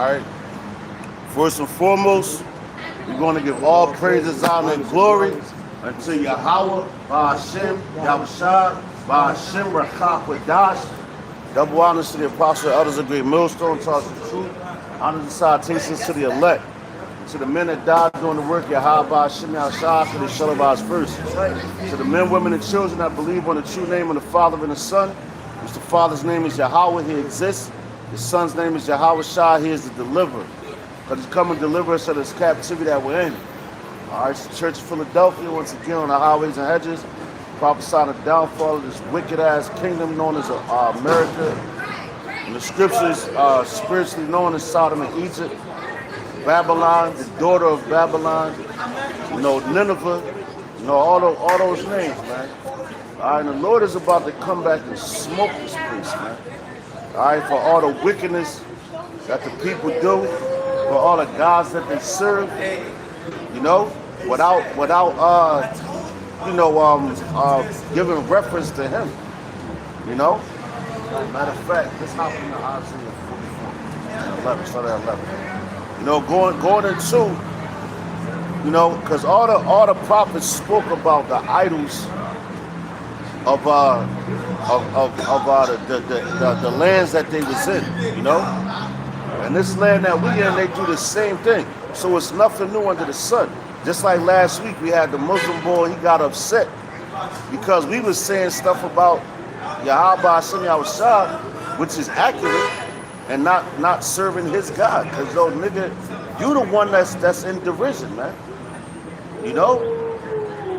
right. First and foremost, we're going to give all praises, honor, and glory unto Yahweh, Ba'ashem, Yahushua, Ba'ashem, Rakakwadash. Double honors to the apostle, elders of great millstone, taught the truth. Honors and salutations to the elect, to the men that died doing the work, Yahweh, Ba'ashem, Yahushua, for the Shalabah's first. To the men, women, and children that believe on the true name of the Father and the Son, which the Father's name is Yahweh, he exists. The Son's name is Yahweh Shah, he is the deliverer. Because he's come and deliver us out of this captivity that we're in. All right, it's the Church of Philadelphia, once again on the highways and hedges, prophesying the downfall of this wicked-ass kingdom known as America. And the scriptures are spiritually known as Sodom and Egypt, Babylon, the daughter of Babylon, Nineveh, all those names, man. All right, and the Lord is about to come back and smoke this place, man. All right, for all the wickedness that the people do, for all the gods that they serve, without giving reference to him, Matter of fact, let's hop in the Isaiah 44 and 11, start at 11. Going into, because all the prophets spoke about the idols of the lands that they was in, And this land that we in, they do the same thing. So it's nothing new under the sun. Just like last week, we had the Muslim boy, he got upset because we was saying stuff about Yahweh Hashem Yahushua, which is accurate, and not serving his God. Because, nigga, you the one that's in derision, man.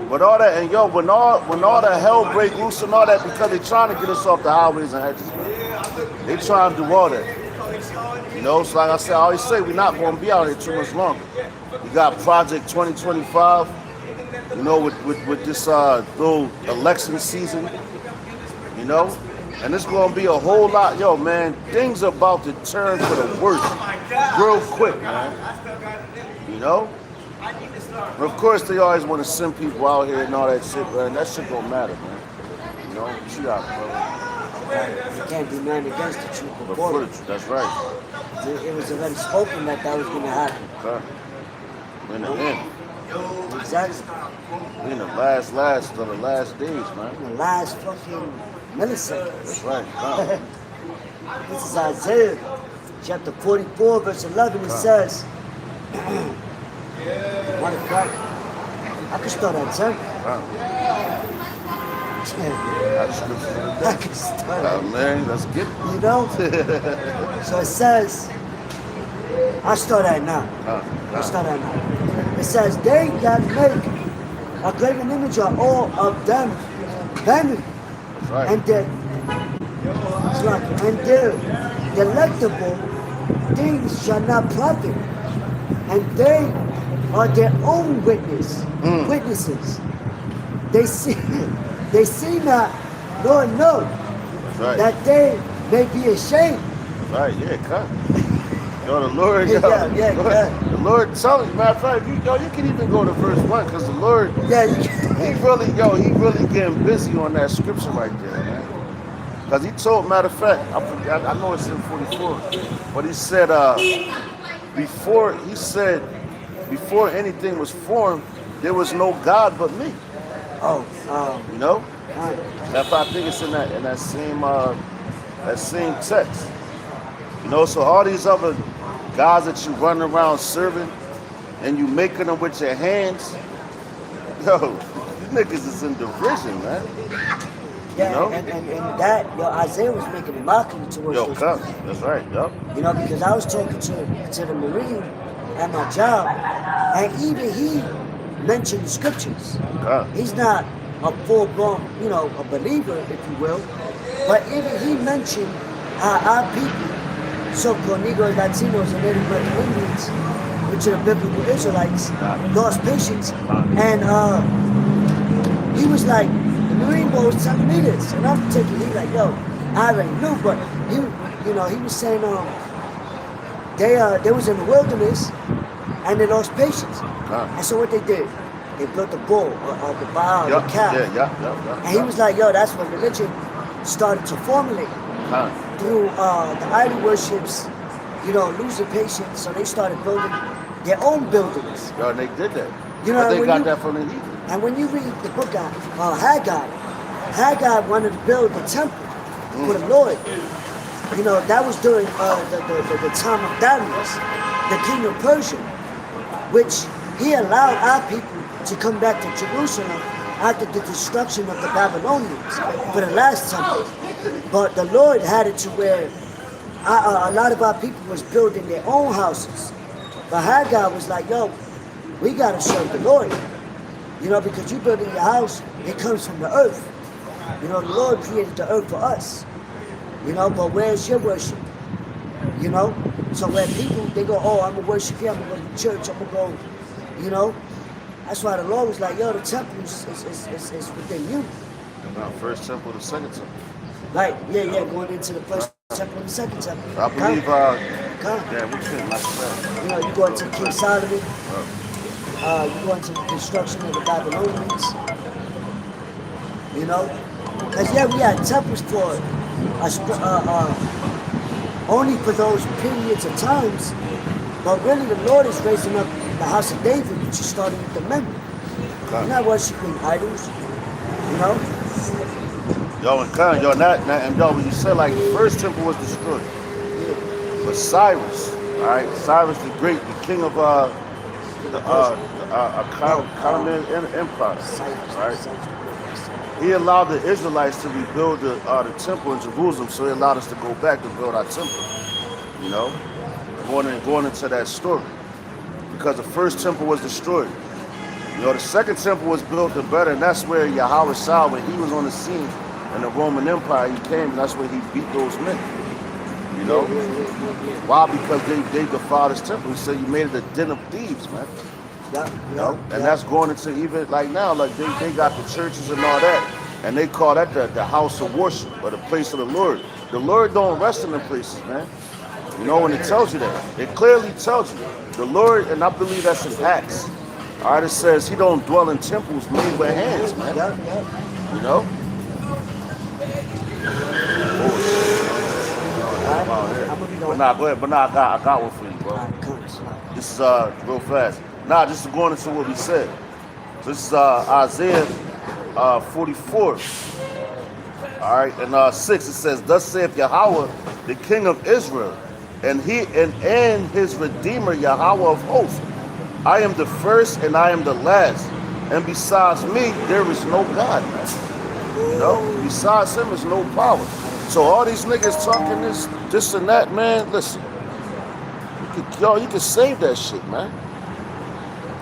But all that, and when all the hell break loose and all that, because they trying to get us off the highways and hedges, man. They trying to do all that. So like I said, I always say, we're not going to be out here too much longer. We got Project 2025, with this little election season, and it's going to be a whole lot. Man, things are about to turn for the worse real quick, man. And of course, they always want to send people out here and all that shit, man. That shit don't matter, man. What you got, bro? You can't do nothing against the truth before the truth. That's right. It was already spoken that was going to happen. Okay. We're in the end. Exactly. We're in the last of the last days, man. The last fucking milliseconds. That's right. This is Isaiah chapter 44, verse 11. It says, what a crack. I can start at 10. I can start at man, let's get it. So it says, I start at now. It says, they that make a graven image are all of them vanity. Right. And their delectable things shall not profit. And they are their own witnesses. They see not, nor know that they may be ashamed. Right, yeah, cut. The Lord, the Lord telling you, matter of fact, you can even go to verse 1, because the Lord, he really getting busy on that scripture right there, man. Because he told, matter of fact, I know it's in 44, but he said, before anything was formed, there was no God but me. That's why I think it's in that same text. So all these other gods that you run around serving and you making them with your hands, you niggas is in derision, man. And that, Isaiah was making a mockery towards those people. That's right, because I was talking to the Marine at my job, and even he mentioned the scriptures. He's not a full-blown, a believer, if you will, but even he mentioned how our people, so-called Negroes, Latinos, and Native American Indians, which are the biblical Israelites, lost patience, and he was like, the Marine boy was telling me this, and I'm taking he's like, I already knew, but he was saying they was in the wilderness and they lost patience. And so what they did, they built the bull or the Baal, the cow. And he was like, that's when religion started to formulate through the idol worships losing patience, so they started building their own buildings. Yo, and they did that. You know, But they when got you- that from the heathen. And when you read the book of Haggai wanted to build the temple for the Lord. That was during the time of Darius, the king of Persia, which he allowed our people to come back to Jerusalem after the destruction of the Babylonians for the last temple. But the Lord had it to where a lot of our people was building their own houses. But Haggai was like, yo, we got to serve the Lord. Because you building your house, it comes from the earth. The Lord created the earth for us. But where's your worship? So where people, they go, oh, I'm going to worship here, I'm going to go to church, I'm going to go, That's why the Lord was like, yo, the temple is within you. Not first temple, the second temple. Right, yeah, going into the first temple and the second temple. I believe, Come. yeah, we can't like that. You go into King Solomon, you go into the construction of the Babylonians. Because we had temples for only for those periods of times, but really the Lord is raising up the house of David, which is starting with the men. You're not worshiping idols, Yo, and when you said like the first temple was destroyed, but Cyrus, all right, Cyrus the Great, the king of the Chaldæan Empire, right? He allowed the Israelites to rebuild the temple in Jerusalem, so he allowed us to go back and build our temple. Going into that story, because the first temple was destroyed. The second temple was built and better, and that's where Yahweh Shah, when he was on the scene in the Roman Empire, he came, and that's where he beat those men. Why? Because they defiled his temple. He said you made it a den of thieves, man. And that's going into even like now, like they got the churches and all that, and they call that the house of worship or the place of the Lord. The Lord don't rest in the places, man. When it tells you that, it clearly tells you the Lord, and I believe that's in Acts. All right, it says he don't dwell in temples made with hands, man. But nah, go ahead. But nah, I got one for you, bro. This is real fast. Nah, just going into what we said. So this is Isaiah 44. All right, and 6 it says, "Thus saith Yahweh, the King of Israel, and his Redeemer Yahweh of hosts. I am the first and I am the last, and besides me there is no God." Besides him is no power. So all these niggas talking this and that, man. Listen, you can save that shit, man.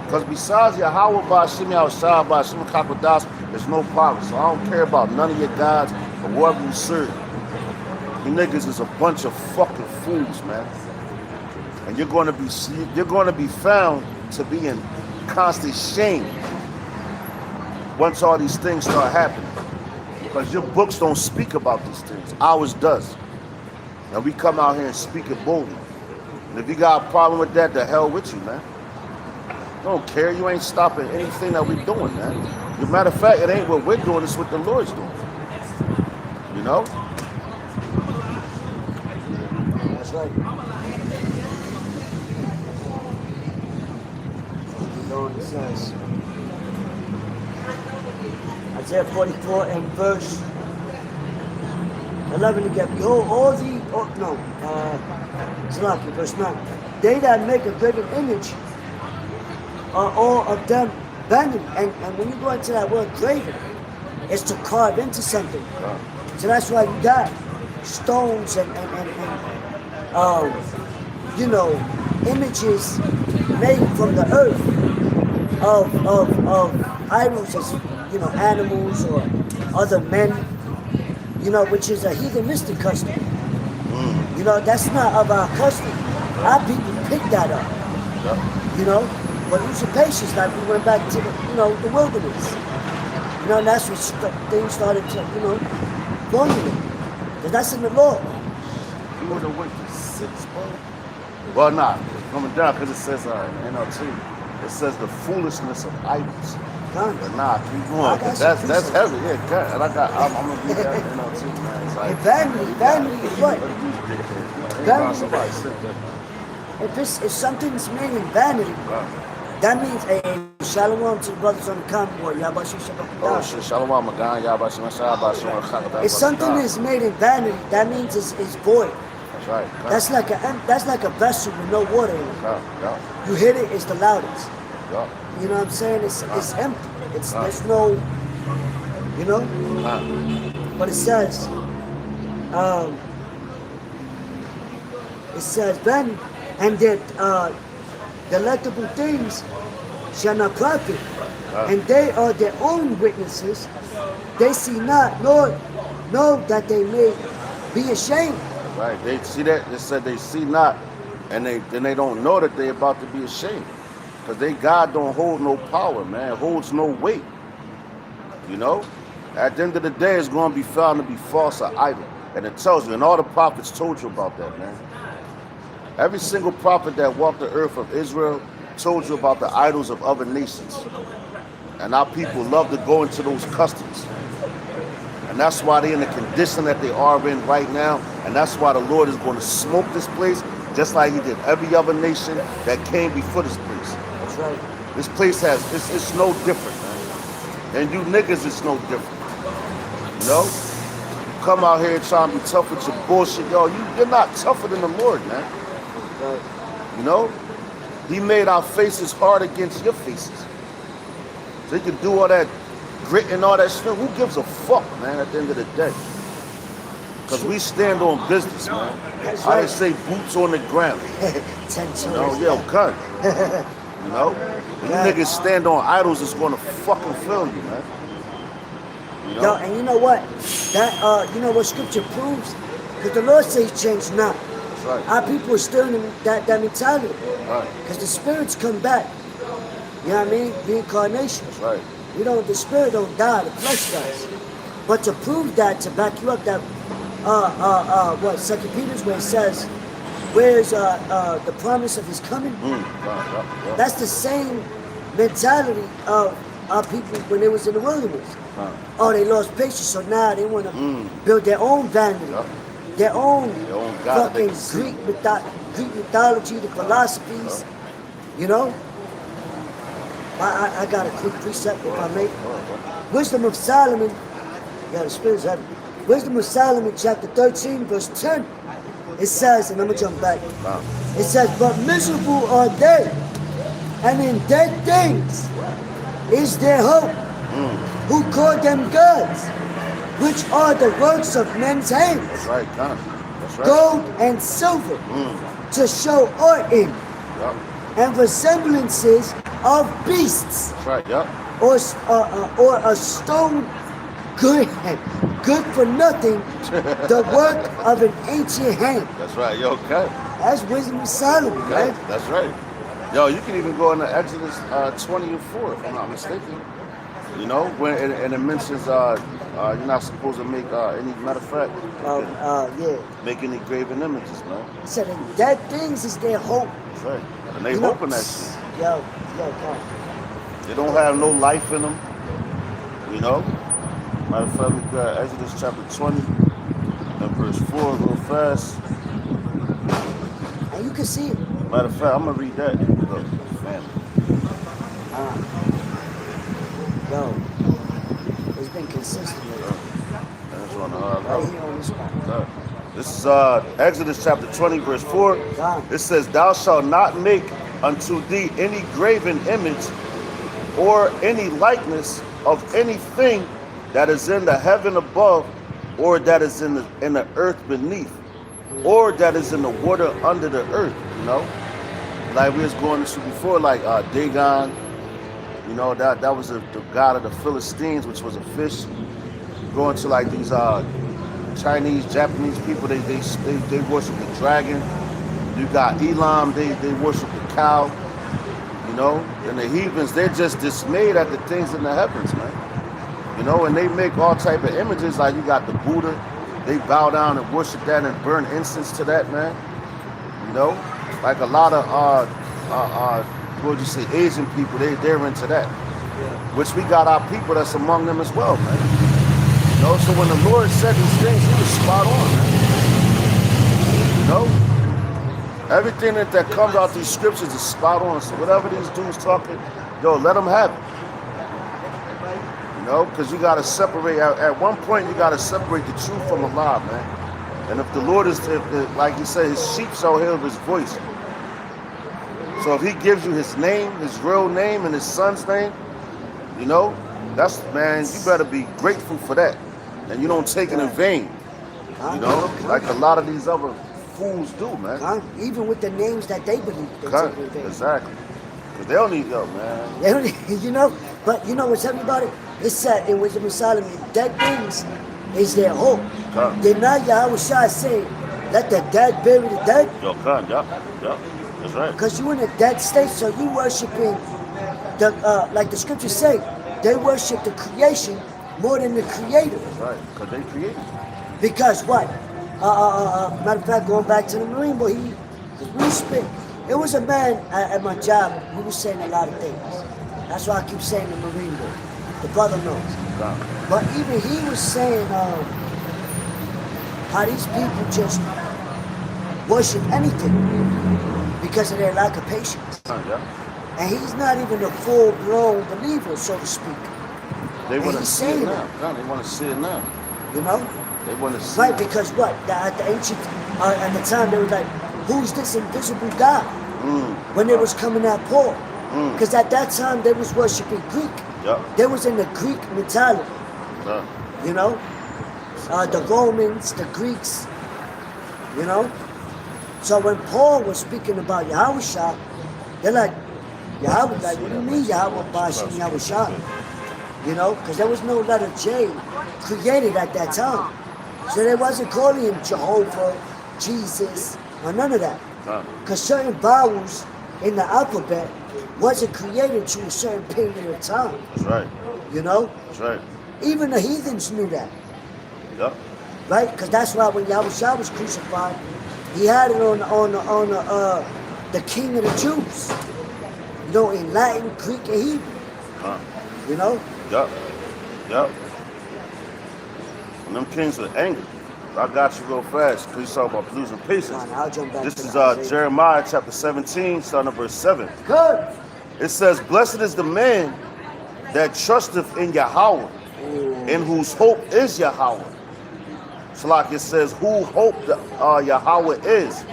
Because besides Yahweh Ba'ashim Yahushua Ba'ashim Kakodas, there's no power. So I don't care about none of your gods or whoever you serve. You niggas is a bunch of fucking fools, man. And you're going to be found to be in constant shame once all these things start happening. Because your books don't speak about these things. Ours does. And we come out here and speak it boldly. And if you got a problem with that, the hell with you, man. I don't care. You ain't stopping anything that we're doing, man. As a matter of fact, it ain't what we're doing, it's what the Lord's doing. That's right. It says, Isaiah 44 and verse 11 again. Behold, verse 9. They that make a graven image are all of them abandoned. And when you go into that word graven, it's to carve into something. So that's why you got stones and images made from the earth of idols as animals or other men, which is a heathenistic custom. That's not of our custom. Our people picked that up. But usurpations, like we went back to the wilderness. And that's what things started to, formulate. Because that's in the law. You would have went to 6, bro? Well, nah, coming down, because it says in NLT, it says the foolishness of idols. But nah, keep going. That's heavy, yeah. And I'm gonna be that in NLT, man. It's like, vanity is what? Vanity. Somebody said that. if something's made in vanity, that means shalom to the brothers on the convoy. Yabashi Oh Shabbat. shit, Shalom Magan, Yabashim Shabbat. If something is made in vanity, that means it's void. That's right. That's like a vessel with no water in it. Yeah. You hit it, it's the loudest. Yeah. You know what I'm saying? It's empty. There's no, you know. But it says, then, and that delectable things shall not profit, and they are their own witnesses. They see not, nor know that they may be ashamed. Right. They see that. They said they see not, and they don't know that they about to be ashamed, because they God don't hold no power, man. It holds no weight. You know. At the end of the day, it's going to be found to be false or idol, and it tells you. And all the prophets told you about that, man. Every single prophet that walked the earth of Israel told you about the idols of other nations, and our people love to go into those customs. And that's why they're in the condition that they are in right now. And that's why the Lord is going to smoke this place, just like he did every other nation that came before this place. That's right. This place it's no different, man. And you niggas, it's no different. You know? You come out here trying to be tough with your bullshit. Yo, you're not tougher than the Lord, man. Right. You know? He made our faces hard against your faces. So he can do all that grit and all that shit. Who gives a fuck, man, at the end of the day? Because we stand on business, man. That's I right. didn't say boots on the ground. 10 You know, toes. gun. You know? When you niggas stand on idols, it's gonna fucking fill you, man. You know? Yo, and you know what? That you know what scripture proves? Because the Lord says change not. That's right. Our people are still in that mentality. Right. Because the spirits come back. You know what I mean? Reincarnation. That's right. The spirit don't die, the flesh does. But to prove that, to back you up, that what 2 Peter's where it says, where's the promise of his coming? Right. That's the same mentality of our people when they was in the wilderness. Oh, they lost patience, so now they want to build their own vanity, their own God fucking they see. Greek mythology, the philosophies. You know? I got a quick precept if I may. Wisdom of Solomon, yeah, the Spirit's heavy. Wisdom of Solomon, chapter 13, verse 10. It says, and I'm going to jump back. It says, but miserable are they, and in dead things is their hope, who call them gods, which are the works of men's hands, That's right, Con. That's right. gold and silver, to show art in, Yup. and resemblances of beasts, That's right, yup. or a stone good for nothing, the work of an ancient hand. That's right, yo, cut. That's wisdom of Solomon, Okay, right? that's right. Yo, you can even go into Exodus 20 and 4, if I'm not mistaken. You know, when and it mentions you're not supposed to make any, matter of fact, Yeah. make any graven images, man. He said, and dead things is their hope. That's right. And they You know, hoping that shit. Yo, come. They don't have no life in them. You know? Matter of fact, we got Exodus chapter 20 and verse 4 real fast. And you can see it. Matter of fact, I'm gonna read that. Look, family. Yo, it's been consistent. That's one Right here on this spot. This is Exodus chapter 20, verse 4. God. It says, thou shalt not make unto thee any graven image or any likeness of anything that is in the heaven above, or that is in the earth beneath, or that is in the water under the earth, you know? Like we was going into before, like Dagon, you know, that was the god of the Philistines, which was a fish. Going to like these Chinese, Japanese people, they worship the dragon. You got Elam, they worship the cow, you know? And the heathens, they're just dismayed at the things in the heavens, man. You know, and they make all type of images, like you got the Buddha, they bow down and worship that and burn incense to that, man. You know? Like a lot of what would you say, Asian people, they're into that. Which we got our people that's among them as well, man. You know, so when the Lord said these things, he was spot on, man. You know? Everything that comes out these scriptures is spot on. So whatever these dudes talking, yo, let them have it. You know, because you got to separate. At one point, you got to separate the truth from a lie, man. And if the Lord is, like he said, his sheep shall hear his voice. So if he gives you his name, his real name, and his son's name, you know, that's, man, you better be grateful for that. And you don't take it in vain. You know, like a lot of these other fools do, man. Even with the names that they believe they take it in vain. Exactly. Because they don't need help, man. They don't, you know, but you know what's everybody? It's said in Wisdom of Solomon, dead things is their hope. Did not Yahweh Shah say, let the dead bury the dead? Yo, yeah. That's right. Because you in a dead state, so you worshiping the like the scriptures say, they worship the creation more than the creator. That's right, because they created. Because what? Matter of fact, going back to the Marine boy, we spit. It was a man at my job, he was saying a lot of things. That's why I keep saying the Marine boy. The brother knows. But even he was saying how these people just worship anything because of their lack of patience. And he's not even a full-blown believer, so to speak. They want to see it now. They want to see it now. You know? They want to see right, it. because what? At the ancient, at the time, they were like, who's this invisible God? When they was coming at Paul. Because at that time, they was worshiping Greek. They was in the Greek mentality. You know? The Romans, the Greeks. You know? So when Paul was speaking about Yahweh Shah, they're like, Yahweh, like, what do you mean Yahweh Bashim Yahweh Shah? You know, because there was no letter J created at that time. So they wasn't calling him Jehovah, Jesus, or none of that. Because certain vowels in the alphabet wasn't created to a certain period of time. That's right. You know? That's right. Even the heathens knew that. Yep. Right? Because that's why when Yahweh Shah was crucified, he had it on the king of the Jews. You know, in Latin, Greek, and Hebrew. You know? Yep. And them kings are angry. I got you real fast. Please talk about losing patience. I'll jump back This to is that. Jeremiah chapter 17, starting at verse 7. Good. It says, blessed is the man that trusteth in Yahweh, in whose hope is Yahweh. So like it says, who hope Yahweh is.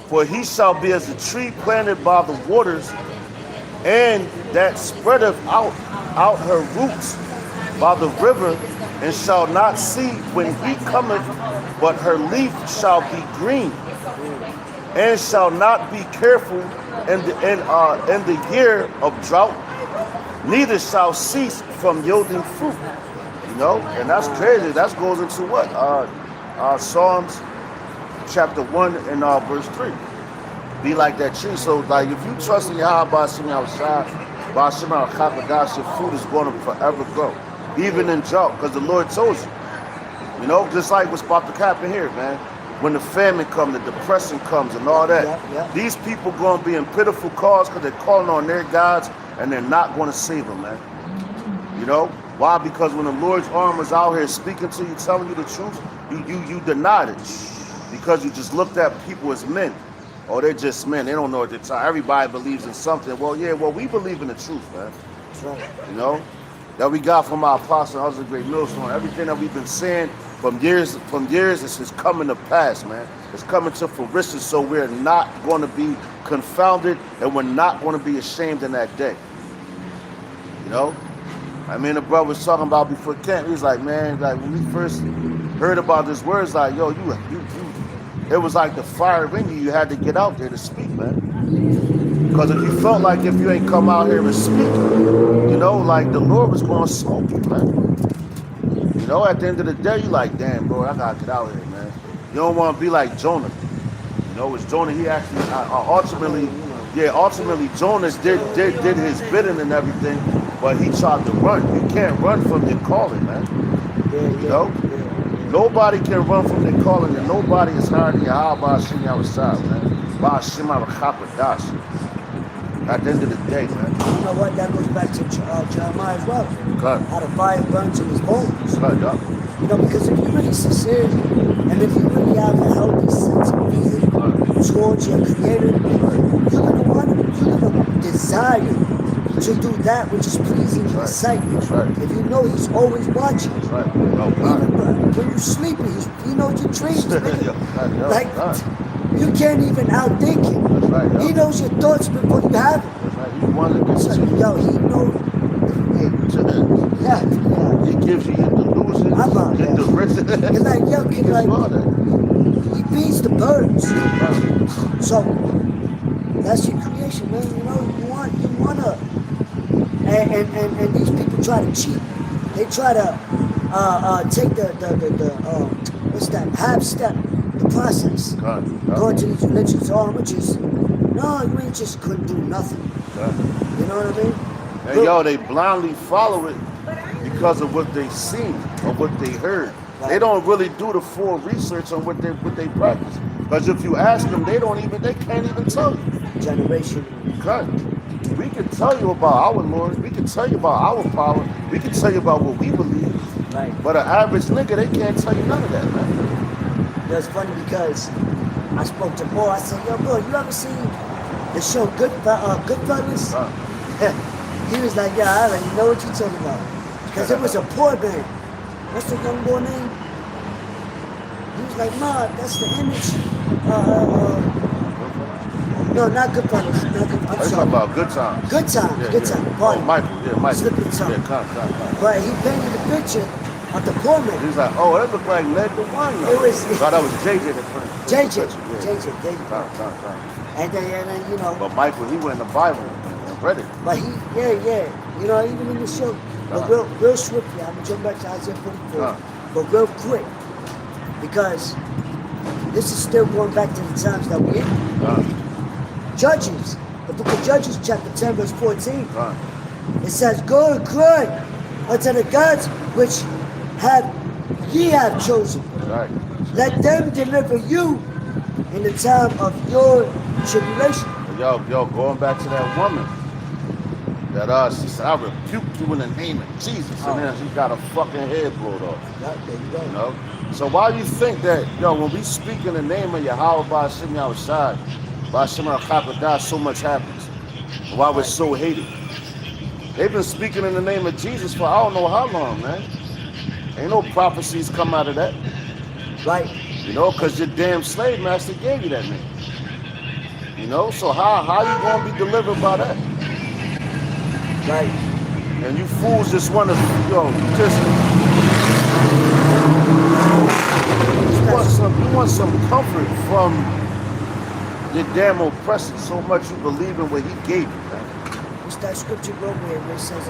For he shall be as a tree planted by the waters, and that spreadeth out her roots by the river, and shall not see when he cometh, but her leaf shall be green, and shall not be careful in the year of drought, neither shall cease from yielding fruit. You know, and that's crazy. That goes into what? Psalms chapter 1 and verse 3. Be like that tree. So, like, if you trust in Yahweh, Bashim Yahushua, Bashim Yahushua, your fruit is going to forever grow, even in drought, because the Lord told you. You know, just like what's about to happen here, man. When the famine comes, the depression comes, and all that, these people going to be in pitiful cause because they're calling on their gods, and they're not going to save them, man. You know? Why? Because when the Lord's arm is out here speaking to you, telling you the truth, you denied it. Because you just looked at people as men. Oh, they're just men. They don't know what they're talking. Everybody believes in something. Well, yeah, we believe in the truth, man. That's right. You know? That we got from our apostle, that was a great millstone. Everything that we've been saying from years, it's coming to pass, man. It's coming to fruition, so we're not going to be confounded, and we're not going to be ashamed in that day. You know? I mean, the brother was talking about before camp. He was like, man, like when we first heard about this word, it's like, yo, you, it was like the fire in you. You had to get out there to speak, man. Because if you felt like if you ain't come out here and speak, you know, like the Lord was going to smoke you, man. You know, at the end of the day, you like, damn, Lord, I got to get out here, man. You don't want to be like Jonah. You know, it's Jonah, he actually, ultimately, Jonah did his bidding and everything, but he tried to run. You can't run from your calling, man. You know? Nobody can run from their calling, and nobody is higher than Yahweh Bashim Yahushua, man. Bashim Yahushua. At the end of the day, man. You know what? That goes back to Jeremiah as well. How the fire burns in his bones. You know, because if you're really sincere, and if you really have a healthy sense of towards your creator, you're gonna desire to do that which is pleasing in his sight. If you know he's always watching. Even when you're sleeping, he knows your dreams. Like you can't even outthink him. He knows your thoughts before you have them. So, yo, he knows. Yeah. He gives you your delusions. How about that? You're like, yo, kid, like, he feeds the birds. So that's your creation, man. You know, you wanna, and these people try to cheat. They try to take the what's that, half step, the process. Going to these religions, no, you ain't just couldn't do nothing. You know what I mean? And yo, they blindly follow it because of what they seen or what they heard. They don't really do the full research on what they practice. Because if you ask them, they can't even tell you. Generation. Cut. We can tell you about our Lord. We can tell you about our power. We can tell you about what we believe. Right. But an average nigga, they can't tell you none of that, man. It's funny because I spoke to Bo. I said, yo, bro, you ever seen the show Goodfellas? He was like, yeah, I already know what you're talking about. Because it was a poor band. What's the young boy name? He was like, nah, that's the image. No, not Goodfellas. I'm sorry. About Good Times. Good Times. Good Times. Oh, Michael. Slipping tongue. Yeah, come. But he painted the picture of the poor man. He was like, oh, that looked like Led the Wine. It was. I thought that was JJ that put it. JJ. Come. And then, you know. But Michael, he went in the Bible and read it. But yeah. You know, even in the show, but real swiftly, I'm gonna jump back to Isaiah 44, but real quick, because this is still going back to the times that we're in. Judges, the book of Judges, chapter 10, verse 14. It says, go and cry unto the gods which ye have chosen. Let them deliver you in the time of your tribulation. Yo, going back to that woman. That she said, I rebuke you in the name of Jesus. And then she got a fucking head blown off. There you go. You know? So why do you think that, when we speak in the name of Yahweh Ba'ashem Yahushai, Ba'ashem HaKapadah, so much happens? Why we're so hated? They've been speaking in the name of Jesus for I don't know how long, man. Ain't no prophecies come out of that. Right. You know, because your damn slave master gave you that name. You know, so how you gonna be delivered by that? Right. And you fools just want to, you want some comfort from your damn oppressor. So much you believe in what he gave you, man. What's that scripture, bro, where it says,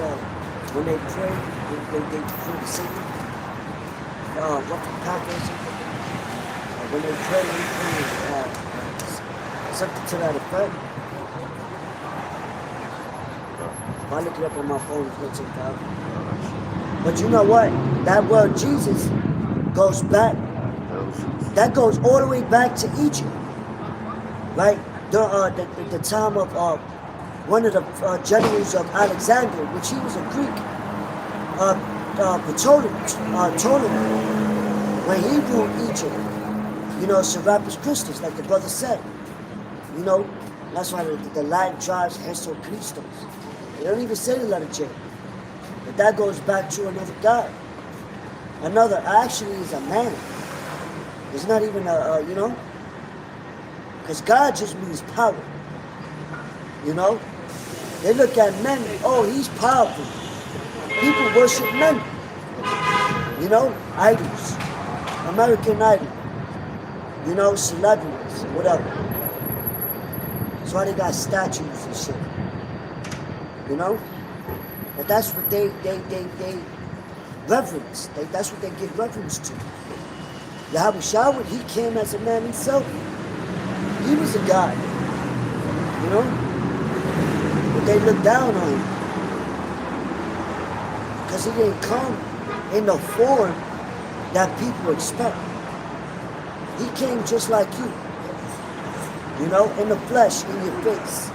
when they pray, they feel the Satan? What the pack is? When they pray, something to that effect. If I look it up on my phone, it's going to take time. But you know what? That word Jesus goes back. That goes all the way back to Egypt. Right? The time of one of the generals of Alexander, which he was a Greek. Ptolemy. When he ruled Egypt. You know, Serapis Christus, like the brother said. You know, that's why the Latin tribes Heso Christos. They don't even say the letter J. But that goes back to another God. Another actually is a man. It's not even you know? Because God just means power. You know? They look at men, oh, he's powerful. People worship men. You know? Idols. American Idol. You know, celebrities, whatever. That's why they got statues and shit. You know? But that's what they reverence. That's what they give reverence to. Yahweh Shah, he came as a man himself. He was a God. You know? But they look down on him. Because he didn't come in the form that people expect. He came just like you. You know, in the flesh, in your face.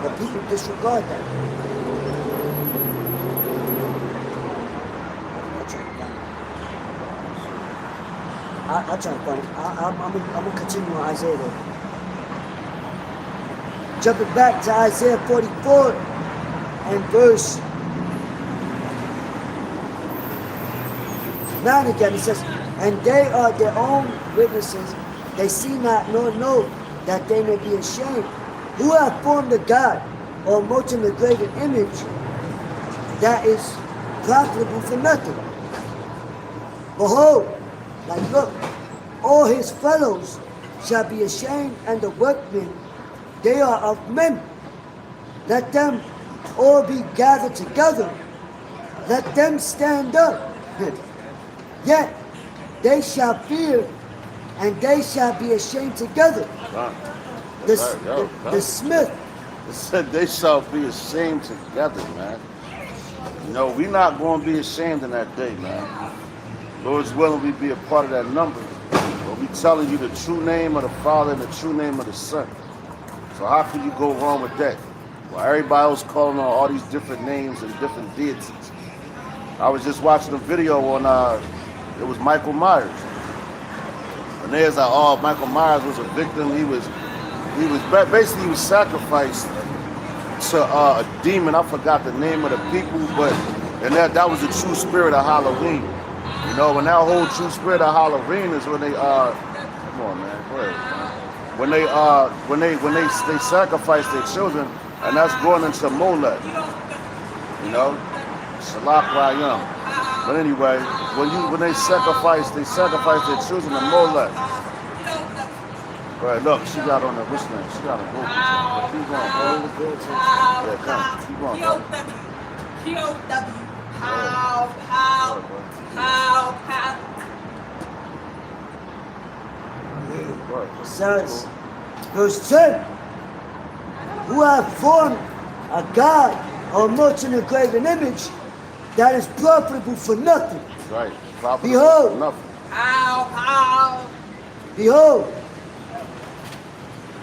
But people disregard that. I'll try to find it. I'm going to continue on Isaiah though. Jumping back to Isaiah 44 and verse 9 again, it says, and they are their own witnesses. They see not nor know that they may be ashamed. Who have formed a god or molten a graven image that is profitable for nothing? Behold, like look, all his fellows shall be ashamed, and the workmen, they are of men. Let them all be gathered together. Let them stand up. Yet they shall fear, and they shall be ashamed together. The smith. It said they shall be ashamed together, man. You know, we're not going to be ashamed in that day, man. Lord's willing, we be a part of that number. But we telling you the true name of the Father and the true name of the Son. So how can you go wrong with that? Well, everybody else calling on all these different names and different deities. I was just watching a video on, it was Michael Myers. And there's like, oh, Michael Myers was a victim. He was sacrificed to a demon. I forgot the name of the people, but and that was the true spirit of Halloween. You know, when that whole true spirit of Halloween is when they come on, man, go ahead, man. When they sacrifice their children, and that's going into Molech. You know, Shalak Rayam. But anyway, when they sacrifice their children to Molech. Right, look, she got on the what's name? She got a vocal. Keep going, bro. Yeah, come. Keep going, bro. It says, verse 10, who have formed a god or molten a graven image that is profitable for nothing. Right. Profitable Behold. for nothing. Behold,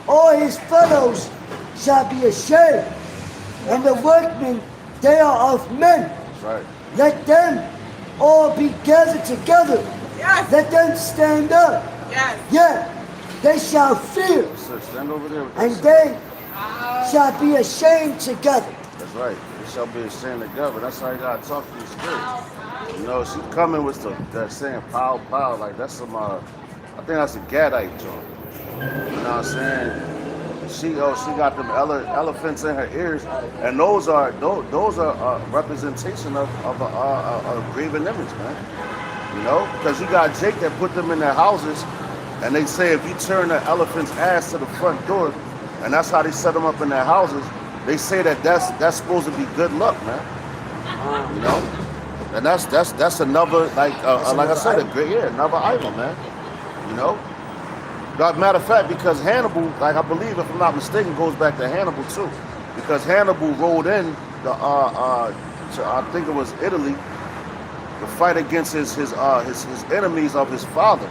all his fellows shall be ashamed, and the workmen, they are of men. That's right. Let them all be gathered together. Yes. Let them stand up. Yes. Yet they shall fear, So stand over there with and that. they shall be ashamed together. That's right. They shall be ashamed together. That's how you gotta talk to your spirit. You know, she coming with that saying pow pow, like that's some I think that's a Gadite joint. You know what I'm saying? She got them elephants in her ears, and those are a representation of a graven image, man. You know, because you got Jake that put them in their houses, and they say if you turn the elephant's ass to the front door, and that's how they set them up in their houses. They say that's supposed to be good luck, man. You know, and that's another like I said, another idol, man. You know. Matter of fact, because Hannibal, like I believe, if I'm not mistaken, goes back to Hannibal too, because Hannibal rode in to I think it was Italy, to fight against his enemies of his father,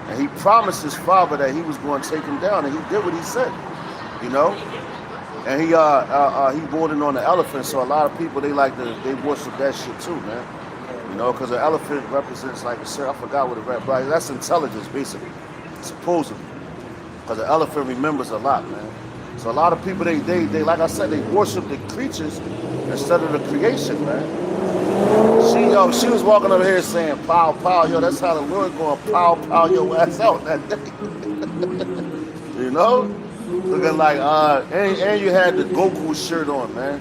and he promised his father that he was going to take him down, and he did what he said, you know, and he rode in on the elephant. So a lot of people they worship that shit too, man, you know, because the elephant represents like I forgot what it represents, but that's intelligence basically. Supposedly, because the elephant remembers a lot, man. So a lot of people they like I said, they worship the creatures instead of the creation, man. She was walking over here saying pow pow, yo, that's how the Lord going pow pow your ass out that day. You know, looking like and you had the Goku shirt on, man.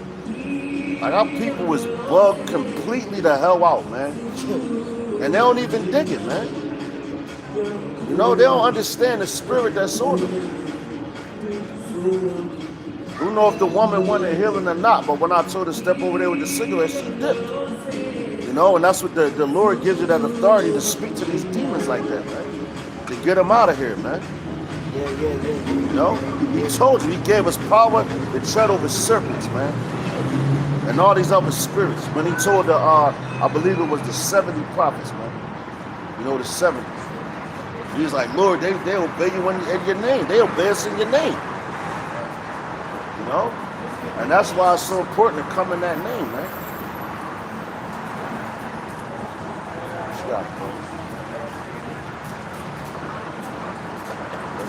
Like our people was bugged completely the hell out, man, and they don't even dig it, man. You know, they don't understand the spirit that's on them. Who know if the woman wanted healing or not, but when I told her to step over there with the cigarette, she dipped. You know, and that's what the Lord gives you that authority to speak to these demons like that, man. To get them out of here, man. Yeah. You know, he told you, he gave us power to tread over serpents, man. And all these other spirits. When he told I believe it was the 70 prophets, man. You know, the 70. He's like, Lord, they obey you in your name. They obey us in your name. You know? And that's why it's so important to come in that name, man.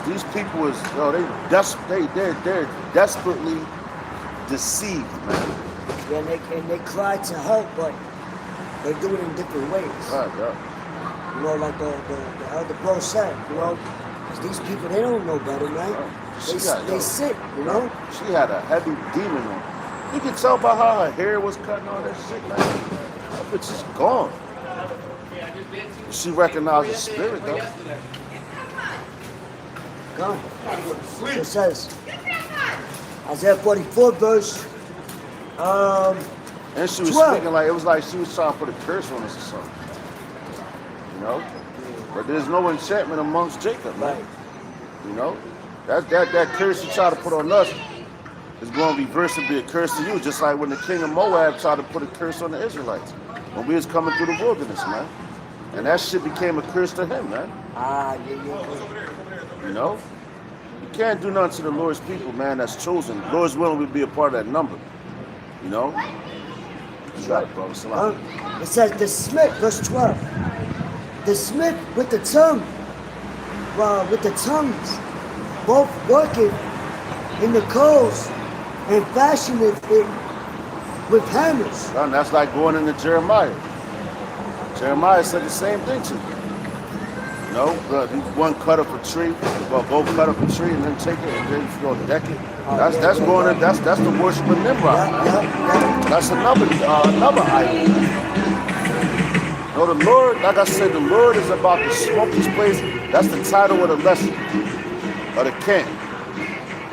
these people is, they're desperately deceived, man. Yeah, and they cry to help, but they do it in different ways. Right, yeah. You know, like the Elder Bro said, you know, 'cause these people, they don't know better, man. They sick, you know? She had a heavy demon on. You can tell by how her hair was cut and all that shit, man. That bitch is gone. She recognized the spirit, though. Gone. So it says, Isaiah 44 verse, And she was 12. speaking like, it was like she was trying to put a curse on us or something. You know? But there's no enchantment amongst Jacob, man. Right. You know? That curse you try to put on us is going to reverse and be a curse to you, just like when the king of Moab tried to put a curse on the Israelites when we was coming through the wilderness, man. And that shit became a curse to him, man. Yeah. You know? You can't do nothing to the Lord's people, man, that's chosen. Lord's willing we be a part of that number. You know? You got it, brother. Salam. It says the smith, verse 12. The smith with the tongue, with the tongues, both worketh in the coals and fashioneth it with hammers. And that's like going into Jeremiah. Jeremiah said the same thing to you. You know, one cut up a tree, well, go cut up a tree and then take it and then you go deck it. That's the worship of Nimrod. Yeah. That's another idol. No, the Lord, like I said, the Lord is about to smoke this place. That's the title of the lesson, of the camp.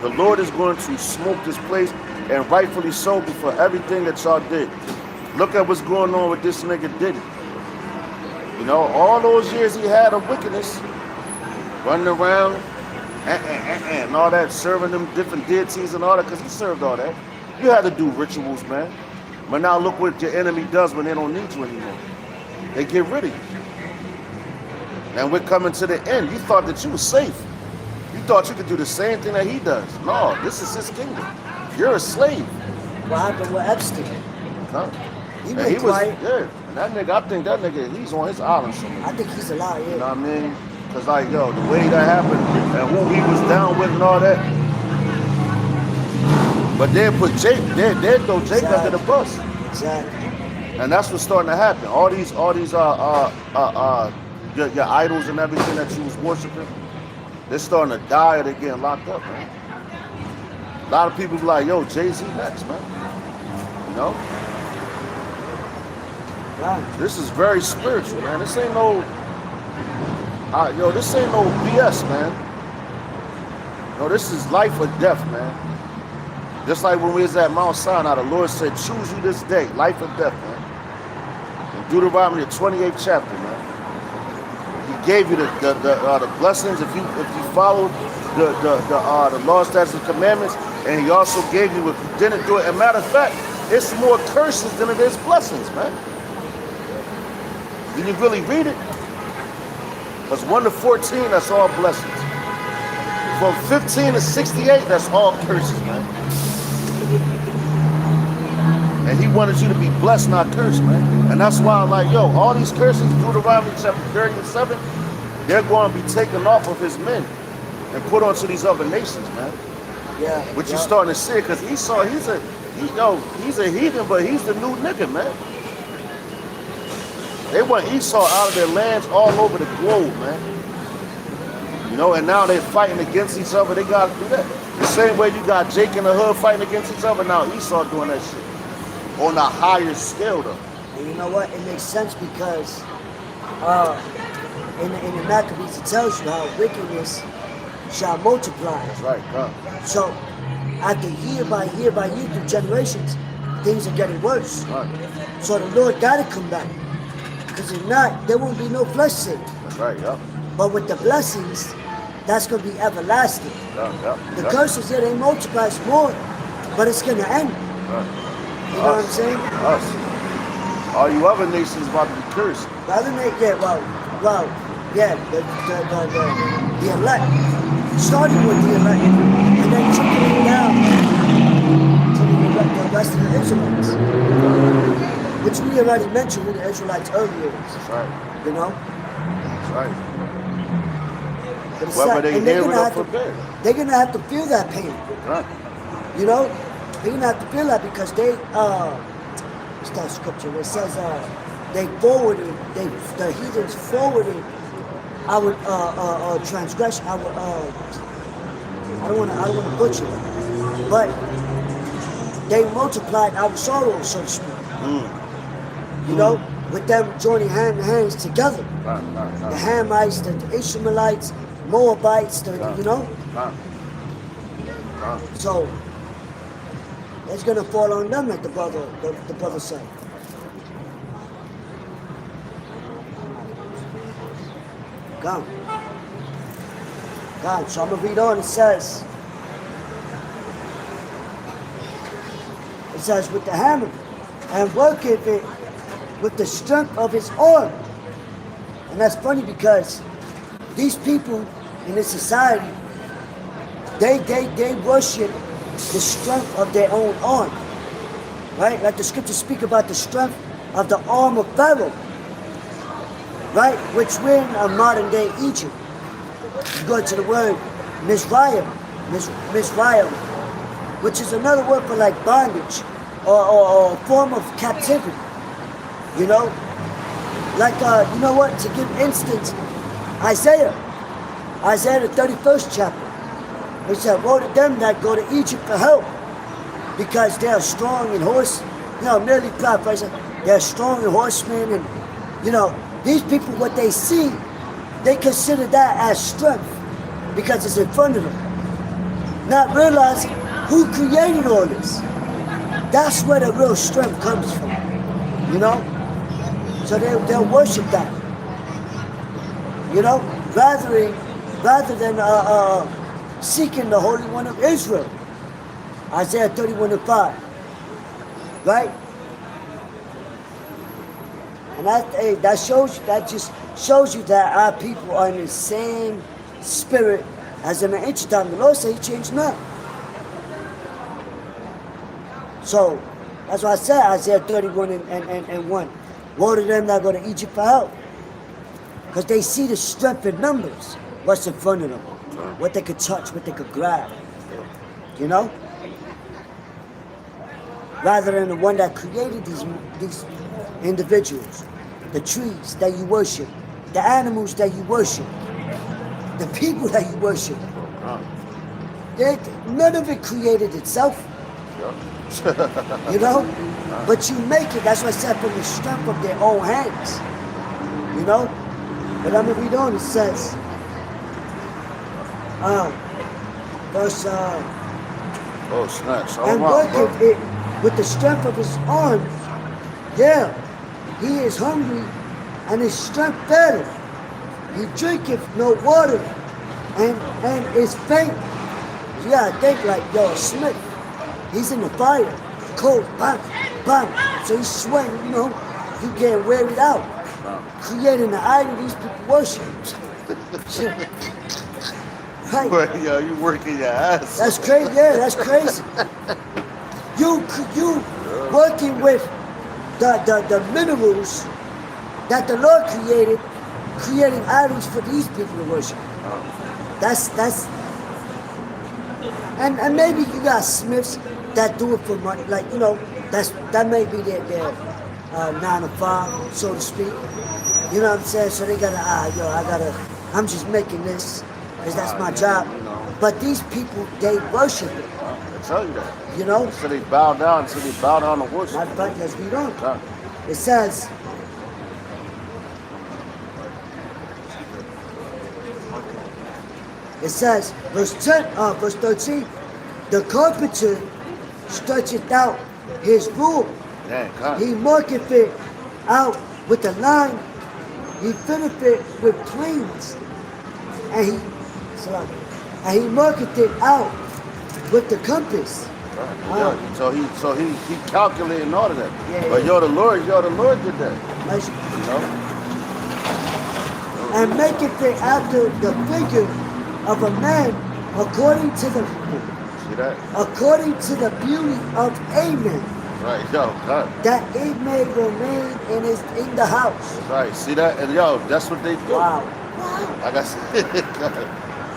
The Lord is going to smoke this place, and rightfully so, for everything that y'all did. Look at what's going on with this nigga Diddy. You know, all those years he had of wickedness, running around and all that, serving them different deities and all that, because he served all that. You had to do rituals, man. But now look what your enemy does when they don't need you anymore. They get rid of you. And we're coming to the end. You thought that you were safe. You thought you could do the same thing that he does. No, this is his kingdom. You're a slave. What happened with Epstein? No. He And was quiet. yeah. And that nigga, I think that nigga, he's on his island somewhere. I think he's alive, yeah. You know what I mean? Because, like, yo, the way that happened and who he was down with and all that. But they put Jake, they throw Jake under the bus. Exactly. And that's what's starting to happen. All these your idols and everything that you was worshiping, they're starting to die or they're getting locked up, man. A lot of people be like, yo, Jay-Z next, man. You know? Right. This is very spiritual, man. This ain't no, this ain't no BS, man. No, this is life or death, man. Just like when we was at Mount Sinai, the Lord said, choose you this day, life or death, man. In Deuteronomy, the 28th chapter, man. He gave you the blessings if you followed the law, statutes, and commandments, and he also gave you if you didn't do it. As a matter of fact, it's more curses than it is blessings, man. When you really read it, because 1 to 14, that's all blessings. From 15 to 68, that's all curses, man. And he wanted you to be blessed, not cursed, man. And that's why I'm like, yo, all these curses, Deuteronomy chapter 37, they're going to be taken off of his men and put onto these other nations, man. Yeah. Which you're starting to see, because Esau, he's a heathen, but he's the new nigga, man. They want Esau out of their lands all over the globe, man. You know, and now they're fighting against each other. They got to do that. The same way you got Jake and the Hood fighting against each other, now Esau doing that shit. On a higher scale, though. And you know what? It makes sense because in the Maccabees, it tells you how wickedness shall multiply. That's right, So, after year by year through generations, things are getting worse. Right. So the Lord got to come back. Because if not, there won't be no flesh saved. That's right, yeah. But with the blessings, that's going to be everlasting. The curses, yeah, they multiply more, but it's going to end. Right. You know what I'm saying? Us. All you other nations about to be cursed. The other nation, yeah, the elect. Starting with the elect, and then trickling down to the rest of the Israelites. Which we already mentioned in the Israelites earlier. That's right. You know? That's right. But it's Whether sad. they And they're hear gonna it or have to, forbid. they're gonna have to feel that pain. Right. You know, they're gonna have to feel that because they what's that scripture where it says they forwarded, the heathens forwarded our transgression, our I don't wanna butcher it, but they multiplied our sorrows, so to speak. You know, with them joining hand in hands together. The Hamites, the Ishmaelites, Moabites, you know. So it's gonna fall on them, like the brother said. Come. God, so I'm gonna read on. It says, with the hammer, and worketh it with the strength of his arm. And that's funny because these people in this society, they worship the strength of their own arm. Right? Like the scriptures speak about the strength of the arm of Pharaoh. Right? Which we're in modern day Egypt. You go to the word Mizraim, which is another word for like bondage or a form of captivity. You know? Like, you know what? To give instance, Isaiah the 31st chapter. It said, woe to them that go to Egypt for help, because they are strong in horse. You know, nearly prophesied, they're strong in horsemen, and you know, these people, what they see, they consider that as strength because it's in front of them. Not realizing who created all this. That's where the real strength comes from. You know? So they'll worship that. You know? Rather than seeking the Holy One of Israel. Isaiah 31:5. Right? And that just shows you that our people are in the same spirit as in the ancient time. The Lord said he changed not. So that's why I said Isaiah 31 and 1. Woe to them that go to Egypt for help. Because they see the strength in numbers, what's in front of them, what they could touch, what they could grab. You know? Rather than the one that created these individuals, the trees that you worship, the animals that you worship, the people that you worship. None of it created itself. You know? But you make it, that's what I said, from the strength of their own hands. You know? But I'm going to read on, it says, verse, oh, snap. and worketh it with the strength of his arm. Yeah, he is hungry, and his strength faileth. He drinketh no water, and is faint. You gotta think like, yo, Smith, he's in the fire, cold, bang, bang. So he's sweating, you know, he getting wearied out. Creating the idol these people worship. Right? But, yo, you working your ass. That's crazy, yeah, that's crazy. You working with the minerals that the Lord created, creating idols for these people to worship. That's and maybe you got smiths that do it for money, like, you know, that may be their 9 to 5, so to speak. You know what I'm saying? So they gotta, I'm just making this because that's my job. But these people, they worship it. I tell you that. You know? So they bow down to worship. Matter of fact, let's read on. It says, verse 13, the carpenter stretcheth out his rule. He marketh it out with a line. He fitteth it with planes. And he marketh it out with the compass. Yeah. So he calculating all of that. Yeah, but you're the Lord did that. Nice. You know? And maketh it after the figure of a man according to the beauty of a man. Right, yo, that it may remain in the house. Right, see that? And yo, that's what they do. Wow. Like I said,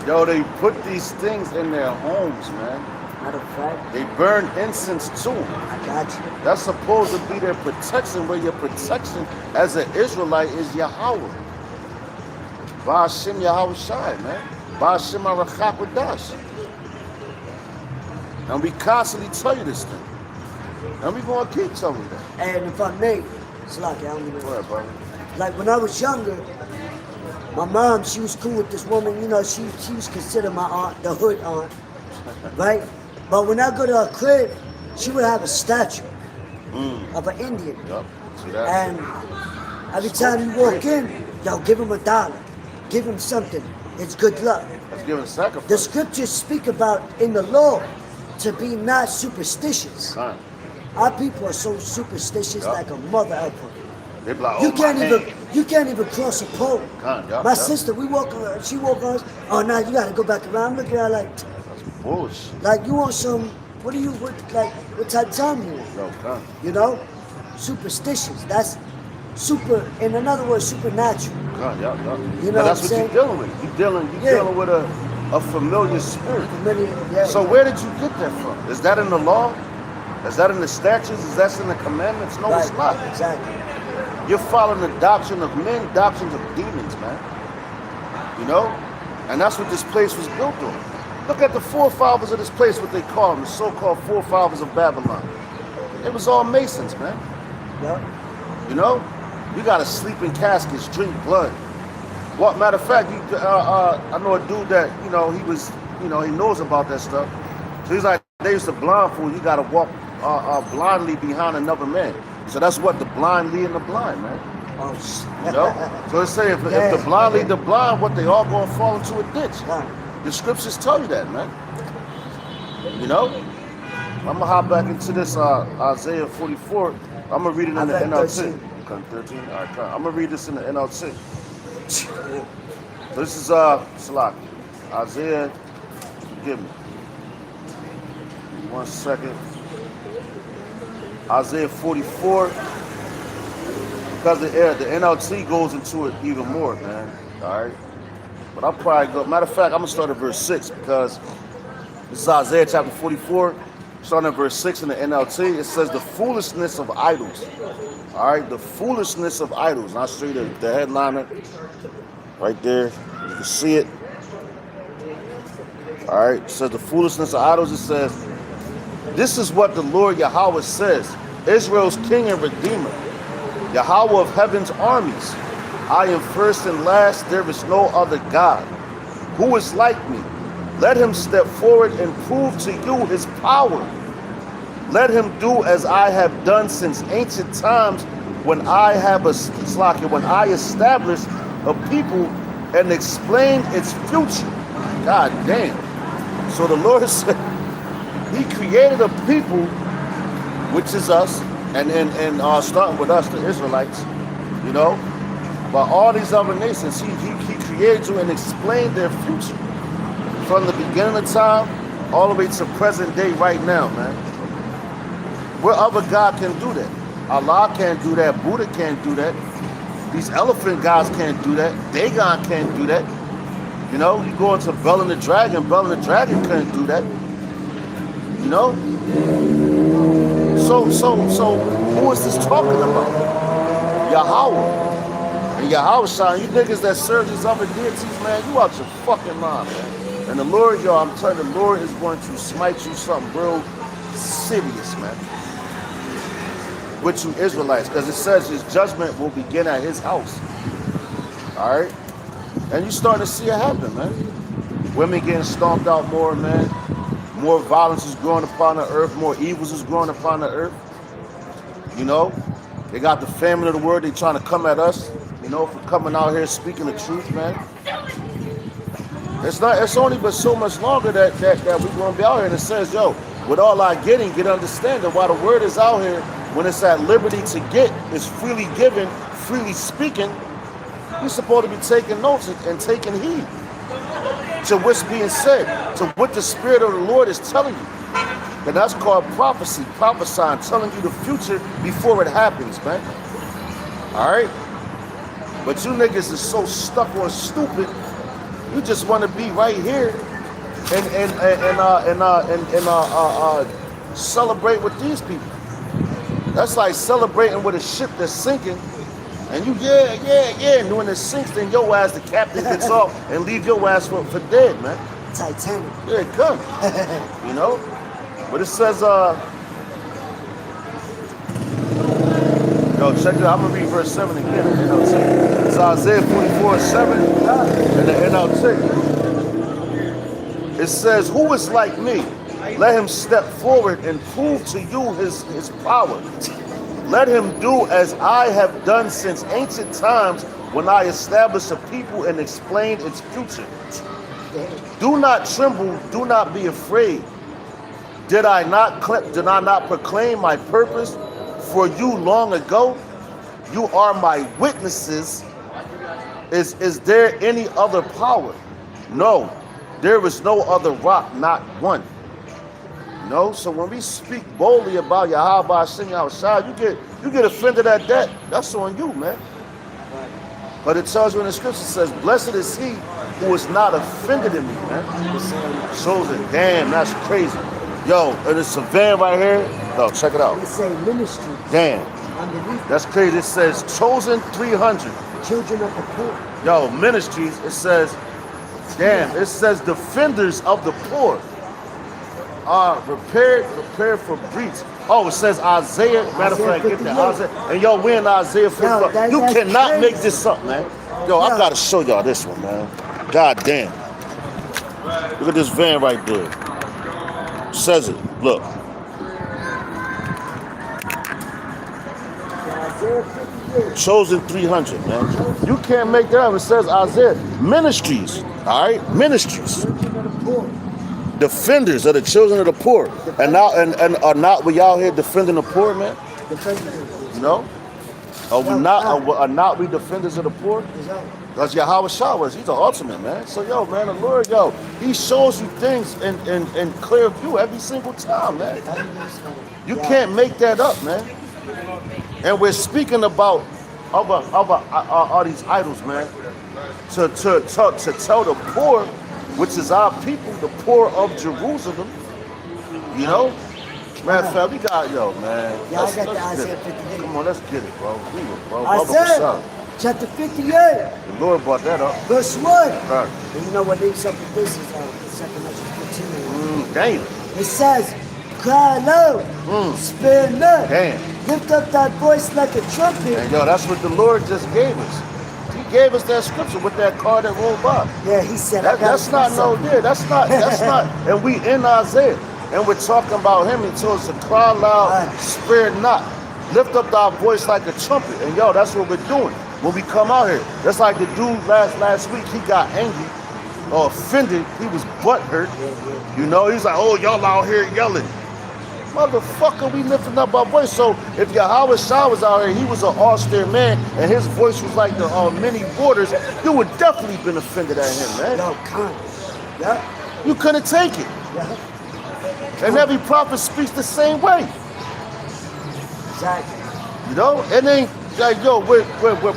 Yo, they put these things in their homes, man. Matter of fact, They burn incense too. I got you. That's supposed to be their protection, where your protection as an Israelite is Yahweh. Ba'ashem Yahweh Shai, man. Ba'ashem Arachak Wadash. And we constantly tell you this thing. And we gonna keep telling you that. And if I may, it's like, I don't even Go ahead, brother. like when I was younger, my mom, she was cool with this woman, you know, she was considered my aunt, the hood aunt, right? But when I go to her crib, she would have a statue of an Indian. Yup. See that? And every time you walk in, yo, give him $1. Give him something. It's good luck. That's giving sacrifice. The scriptures speak about in the law to be not superstitious. Son, Our people are so superstitious Yup. like a mother effer. they be like, You oh, can't my even hand. you can't even cross a pole. Yup, My yup. sister, we walk around, she walk around, oh now you gotta go back around. I'm looking at her That's bullshit. like you want some, what type of time you want? Yo, come. You know? Superstitious. That's super, in another word, supernatural. Come, yup, yup. You know But what that's I'm what saying? you're dealing with. You're dealing with a familiar spirit. Yeah. So where did you get that from? Is that in the law? Is that in the statutes? Is that in the commandments? No, it's not. Exactly. You're following the doctrine of men, doctrines of demons, man. You know? And that's what this place was built on. Look at the forefathers of this place, what they call them, the so-called forefathers of Babylon. It was all Masons, man. Yep. You know? You gotta sleep in caskets, drink blood. What matter of fact, I know a dude that, he knows about that stuff. So he's like, they used to blindfold, you gotta walk blindly behind another man. So that's what the blind leading the blind, man. Oh, shit. You know? So they say if the blind lead the blind, what they all gonna fall into a ditch. The scriptures tell you that, man. You know? I'm gonna hop back into this Isaiah 44. I'm gonna read it in the NLT. 13. All right, I'm gonna read this in the NLT. So this is Salaki. Isaiah, forgive me. 1 second. Isaiah 44. Because the NLT goes into it even more, man. All right. But I'll probably go. Matter of fact, I'm gonna start at verse 6 because this is Isaiah chapter 44. Starting at verse 6 in the NLT, it says the foolishness of idols. All right, the foolishness of idols. And I'll show you the headliner right there. You can see it. All right, it says the foolishness of idols. It says, this is what the Lord Yahweh says, Israel's king and redeemer, Yahweh of heaven's armies. I am first and last, there is no other God. Who is like me? Let him step forward and prove to you his power. Let him do as I have done since ancient times when I established a people and explained its future. God damn. So the Lord said, he created a people, which is us, and starting with us, the Israelites, you know, but all these other nations, he created you and explained their future. From the beginning of time all the way to present day right now, man. What other God can do that? Allah can't do that. Buddha can't do that. These elephant gods can't do that. Dagon can't do that. You know, you go into Bel and the Dragon couldn't do that. You know? So who is this talking about? Yahweh. And Yahweh shine, you niggas that serve these other deities, man, you out your fucking mind, man. And the Lord, I'm telling you, the Lord is going to smite you something real serious, man. With you Israelites, because it says his judgment will begin at his house. All right? And you starting to see it happen, man. Women getting stomped out more, man. More violence is growing upon the earth. More evils is growing upon the earth. You know? They got the famine of the world. They trying to come at us, you know, for coming out here speaking the truth, man. It's only but so much longer that we're going to be out here. And it says, yo, with all our getting, get understanding. While the word is out here, when it's at liberty to get, it's freely given, freely speaking, you're supposed to be taking notes and taking heed to what's being said, to what the Spirit of the Lord is telling you. And that's called prophecy, prophesying, telling you the future before it happens, man. All right? But you niggas is so stuck on stupid. You just want to be right here and celebrate with these people. That's like celebrating with a ship that's sinking, and you and when it sinks, then your ass, the captain gets off and leave your ass for dead, man. Titanic. Yeah, it comes. You know? But it says, yo, check it out. I'm gonna read verse 7 again in the NLT. It's Isaiah 44:7 in the NLT. It says, who is like me? Let him step forward and prove to you his power. Let him do as I have done since ancient times when I established a people and explained its future. Do not tremble, do not be afraid. Did I not proclaim my purpose for you long ago? You are my witnesses. Is there any other power? No, there is no other rock, not one. No, so when we speak boldly about Yahweh Hashem outside, you get offended at that. That's on you, man. But it tells you in the scripture, says, blessed is he who is not offended in me, man. Chosen. Damn, that's crazy. Yo, and it's a van right here. No, check it out. It say ministry. Damn. Underneath. That's crazy. It says chosen 300. Children of the poor. Yo, ministries, it says, damn, it says defenders of the poor are prepared for breach. Oh, it says Isaiah. Matter of fact, get that. Isaiah. And yo, we're in Isaiah 55. You cannot crazy. make this up, man. Yo, I gotta show y'all this one, man. God damn. Look at this van right there. Says it. Look. Chosen 300, man. You can't make that up. It says Isaiah. Ministries. All right? Ministries. Defenders of the children of the poor. And now and are not we out here defending the poor, man? You know? Are not we defenders of the poor? Because Yahweh Shah he's the ultimate, man. So yo, man, the Lord, yo, he shows you things in clear view every single time, man. You can't make that up, man. And we're speaking about all these idols, man. To tell the poor, which is our people, the poor of Jerusalem, you know? Man, fam, we got, yo, man. Yeah, I got the Isaiah 58. Come on, let's get it, bro. Isaiah chapter 58. The Lord brought that up. Verse 1. Right. And you know what leads up with this is the second lecture 15. Damn. It says, cry loud, spare not. Damn. Lift up thy voice like a trumpet. And yo, that's what the Lord just gave us. He gave us that scripture with that car that rolled by. Yeah, he said that's not. And we in Isaiah. And we're talking about him. He told us to cry loud, spare not. Lift up thy voice like a trumpet. And yo, that's what we're doing when we come out here. That's like the dude last week, he got angry or offended. He was butthurt. You know, he's like, oh, y'all out here yelling. Motherfucker, we lifting up our voice. So if Yahweh Shah was out here, he was an austere man, and his voice was like the many waters, you would definitely been offended at him, man. No, kind. Yeah. You couldn't take it. Yeah. And every prophet speaks the same way. Exactly. You know? It ain't like, yo, we're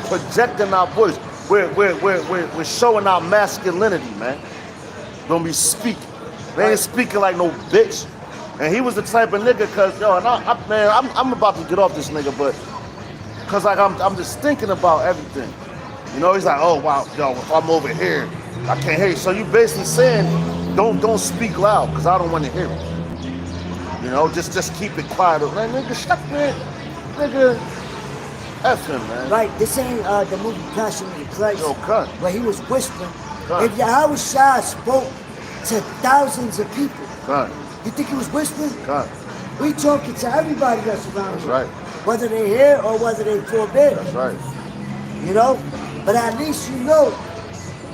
projecting our voice. We're showing our masculinity, man. When we speak. They ain't speaking like no bitch. And he was the type of nigga, cause yo, and I'm about to get off this nigga, but cause like I'm just thinking about everything. You know, he's like, oh wow, yo, if I'm over here, I can't hear you. So you basically saying, don't speak loud, cause I don't want to hear it. You know, just keep it quiet. Man, nigga, shut man, nigga, F him, man. Right, this ain't the movie Passion of the Christ. Yo, cut. Where he was whispering. Cut. If Yahweh Shah spoke to thousands of people, Cut. you think he was whispering? Cut. We talking to everybody that's around That's him. right. Whether they hear or whether they forbid. That's right. You know? But at least you know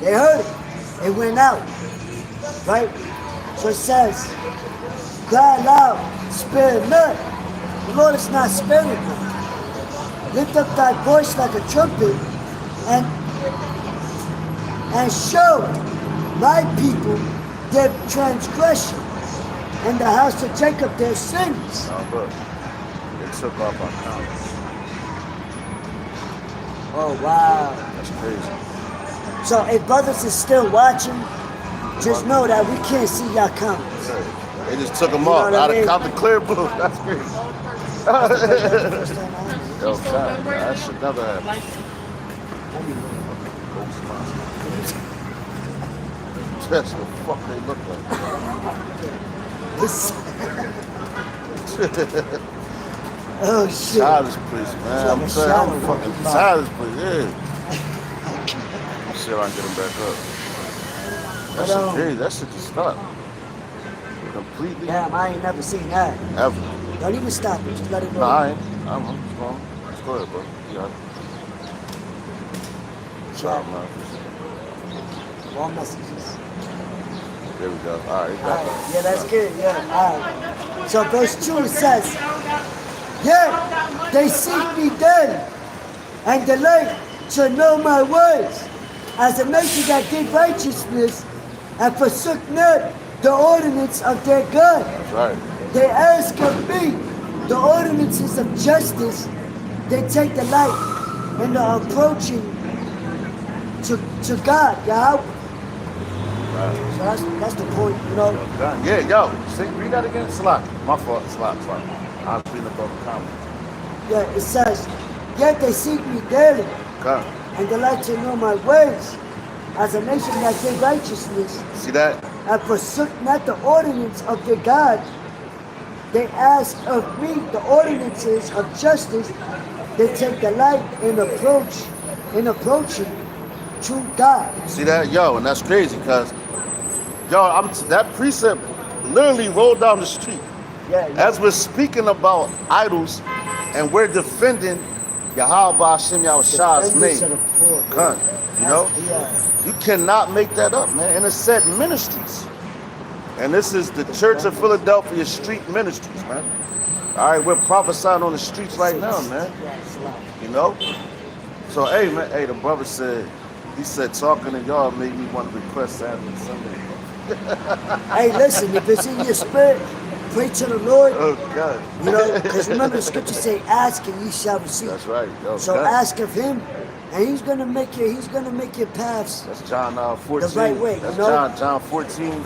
they heard it. It went out. Right? So it says, cry loud, spare not. The Lord is not sparing none. Lift up thy voice like a trumpet and show my people their transgression and the house of Jacob their sins. Oh, look. They took off our comments. Oh, wow. That's crazy. So if brothers is still watching, just know that we can't see y'all comments. They just took them You know off what I out mean? of the clear book. That's crazy. First time I heard it. Yo, God, that should never happen. That's the fuck they look like. Oh shit. Childish police, man. I'm like a saying, shadow I'm fucking walking by. childish police, yeah. See if I can get him back up. That But, shit crazy. That shit just stopped. Completely. Damn, I ain't never seen that. Ever. Don't even stop it. Just let it roll. No, I ain't. I'm just going. Let's go ahead, bro. Yeah. Chat. Man. More messages. There we go. All right, All back right. up. Yeah, that's good. Yeah. All right. So verse 2 it says, "Yeah, they seek me then, and delight to know my words, as a nation that did righteousness and forsook not the ordinance of their God. That's right. They ask of me the ordinances of justice. They take delight in the approaching to God, Yahweh." Right. So that's the point, you know. Yeah, yo. See, read that again. Slack. My fault. Slack. I was reading about the comment. Yeah, it says, "Yet they seek me daily, Okay. and delight to know my ways, as a nation that did righteousness, See that? and forsook not the ordinance of their God. They ask of me the ordinances of justice. They take delight in approaching to God." See that? Yo, and that's crazy because, yo, that precept literally rolled down the street. Yeah, As we're speaking about idols and we're defending Yahweh Hashem Yahushua's defenders of name. the poor. Gun, you know? Yeah. You cannot make that up, man. And it said ministries. And this is the Church of Philadelphia Street Ministries, man. All right, we're prophesying on the streets right now, man. You know? So, hey, man, hey, the brother said, he said, talking to y'all made me want to request Saturday Sunday. Hey, listen, if it's in your spirit, pray to the Lord. Oh, God. You know, because remember the scriptures say, "Ask and ye shall receive." That's right. Yo, So God. ask of Him, and He's gonna make your paths. That's John 14. The right way, That's you know? John 14,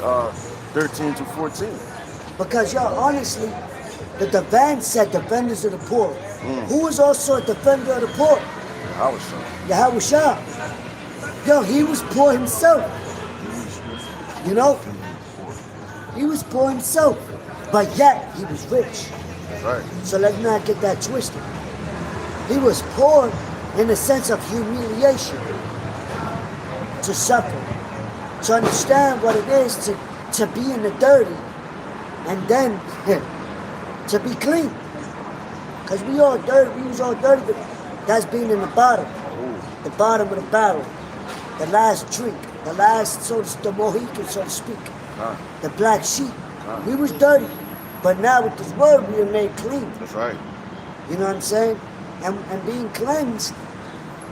13 to 14. Because y'all, honestly, the Devan said defenders of the poor. Who is also a defender of the poor? I was sure. Yahweh Shah. Yo, he was poor himself. You know? He was poor himself. But yet, he was rich. That's right. So let's not get that twisted. He was poor in the sense of humiliation. To suffer. To understand what it is to be in the dirty. And then to be clean. Because we all dirty, we was all dirty, but that's being in the bottom. The bottom of the barrel. The last drink. The last, the Mohican, so to speak. The black sheep. We was dirty. But now with this word, we are made clean. That's right. You know what I'm saying? And being cleansed,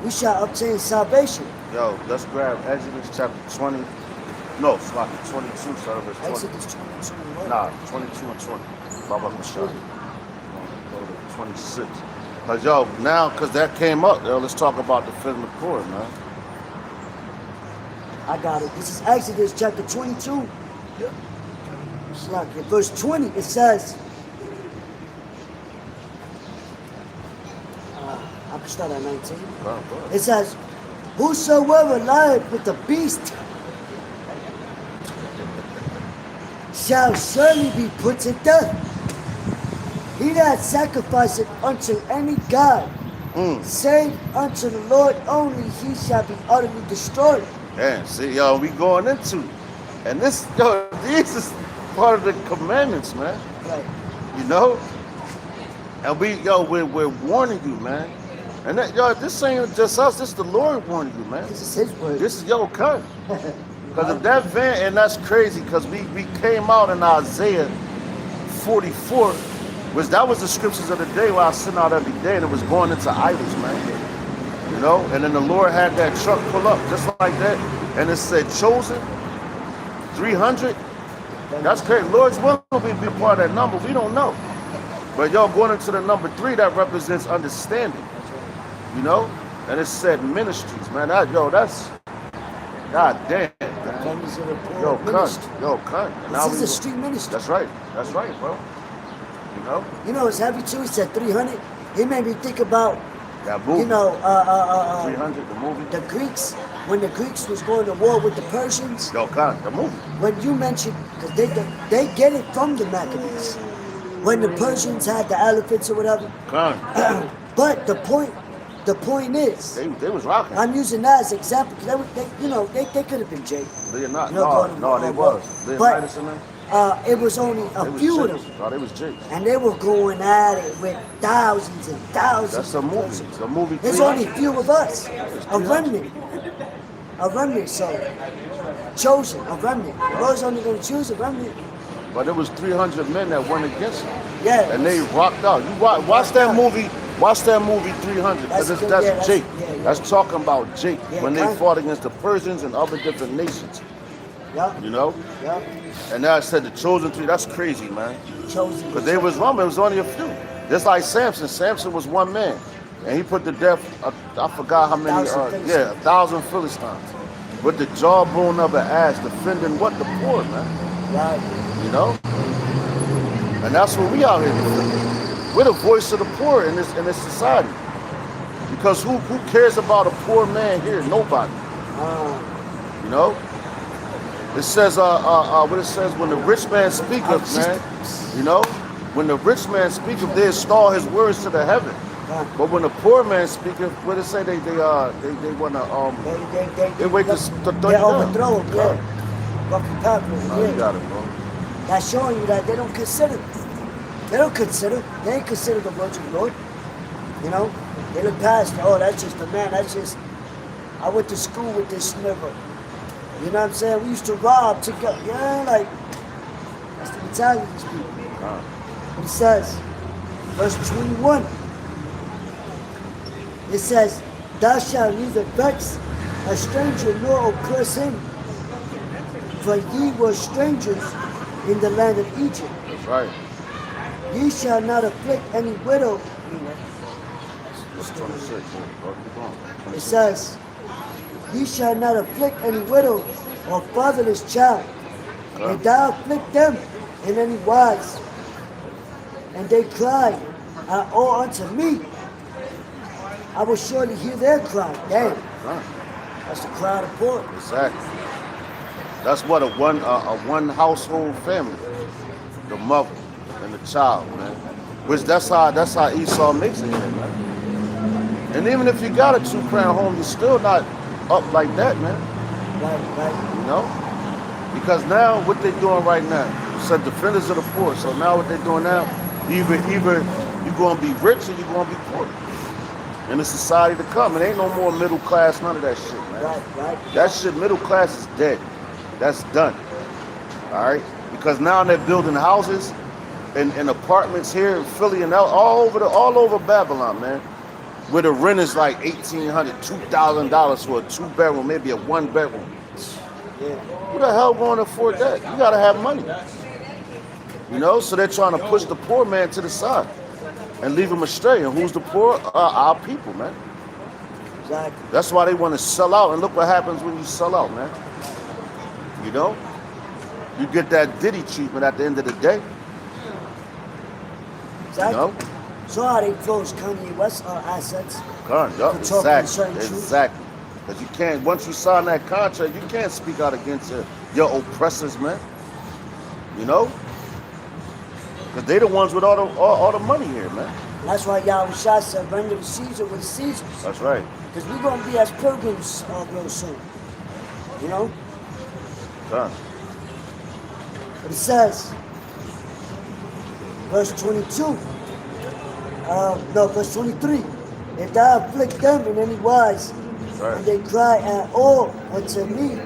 we shall obtain salvation. Yo, let's grab Exodus chapter 20. No, it's like 22, start verse 20. Exodus 22. Nah, 22 and 20. Baba Mashah. Go to 26. Because, yo, now, because that came up, yo, let's talk about defending the poor, man. I got it. This is Exodus chapter 22. Yeah. It's like in verse 20, it says, I can start at 19. Go ahead. It says, "Whosoever lieth with the beast shall surely be put to death. He that sacrificeth unto any god, save unto the Lord only, he shall be utterly destroyed." Yeah, see, yo, we going into it. And this, yo, this is part of the commandments, man. Right. You know? And we're warning you, man. And that, yo, this ain't just us, this is the Lord warning you, man. This is his word. This is your cut. Because if that van, and that's crazy, because we came out in Isaiah 44, that was the scriptures of the day where I sent out every day, and it was going into idols, man. You know? And then the Lord had that truck pull up, just like that, and it said, chosen, 300. That's crazy. Lord's willing will be a part of that number. We don't know. But y'all going into the number 3, that represents understanding. You know? And it said ministries, man. That's God damn, man. Defenders of the Poor Yo, ministry. cunt. Yo, cunt. And now This is we- a street ministry. That's right. That's right, bro. You know? You know, it's heavy too. He said 300. It made me think about, That movie. you know, 300, the movie. the Greeks, when the Greeks was going to war with the Persians. Yo, cunt, the movie. When you mentioned, because they get it from the Maccabees. When the Persians had the elephants or whatever. Cunt. But the point is, They was rocking. I'm using that as an example because they could have been Jake. They're not. You know, going to No, they war. was. They But Madison, man. it was only They a was few of Jakes. them. No, they was Jakes. And they were going at it with thousands and thousands. That's a of movie. persons. It's a movie. There's 300. only a few of us. A remnant. A remnant, so chosen, a remnant. The Lord's only going to choose a remnant. But there was 300 men that went against him. Yeah. And they rocked out. You watch that movie. Watch that movie 300. Because That's good, that's yeah, that's- Jake. yeah, yeah. That's talking about Jake Yeah, when they kind of. fought against the Persians and other different nations. Yeah. You know. Yeah. And now I said the chosen three. That's crazy, man. Chosen. Because they was wrong. It was only a few. Just like Samson. Samson was one man, and he put to death. I forgot how many. 1,000 Philistines. With the jawbone of an ass, defending what? The poor, man. Right. You know. And that's what we out here defending. We're the voice of the poor in this society. Because who cares about a poor man here? Nobody. You know. It says what it says when the rich man speaketh, man. You know, when the rich man speaketh, they install his words to the heaven. But when the poor man speaketh, what it say they wanna they wait to throw you They down. overthrow him, yeah. Fucking popular, Oh, you yeah. got it, bro. That's showing you that they don't consider. They don't consider. They ain't consider the words of the Lord. You know? They look past, oh, that's just a man. That's just, I went to school with this nigga. You know what I'm saying? We used to rob together. Yeah, like, that's the mentality of these people. But it says, verse 21, it says, thou shalt neither vex a stranger nor oppress him, for ye were strangers in the land of Egypt. That's right. Ye shall not afflict any widow. Verse 26. Bro, keep going. It says, ye shall not afflict any widow or fatherless child, and thou afflict them in any wise. And they cry, oh, unto me, I will surely hear their cry. Damn, Right. that's the cry of the poor. Exactly. That's what a one household family, the mother and the child, man. Which that's how Esau makes it, man. And even if you got a 2-parent home, you're still not up like that, man. Right. You know, because now what they're doing right now, you said defenders of the poor. So now what they're doing now, either you're gonna be rich or you're gonna be poor in the society to come. It ain't no more middle class, none of that shit, man. Right. That shit, middle class is dead. That's done. All right? Because now they're building houses and apartments here in Philly and all over Babylon, man. Where the rent is like $1,800, $2,000 for a 2-bedroom, maybe a 1-bedroom. Yeah. Who the hell going to afford that? You gotta have money. You know, so they're trying to push the poor man to the side and leave him astray. And who's the poor? Our people, man. Exactly. That's why they want to sell out. And look what happens when you sell out, man. You know? You get that Diddy treatment at the end of the day. Exactly. You know? So how they close Kanye West assets. Yup, For talking exactly. certain truth. Exactly. Because you can't, once you sign that contract, you can't speak out against your oppressors, man. You know? Because they the ones with all the money here, man. That's why Yahushua said, render to Caesar with Caesar's. That's right. Because we're going to be as pilgrims real soon. You know? Done. But it says, verse 22, verse 23, if thou afflict them in any wise, Right. and they cry at all unto me,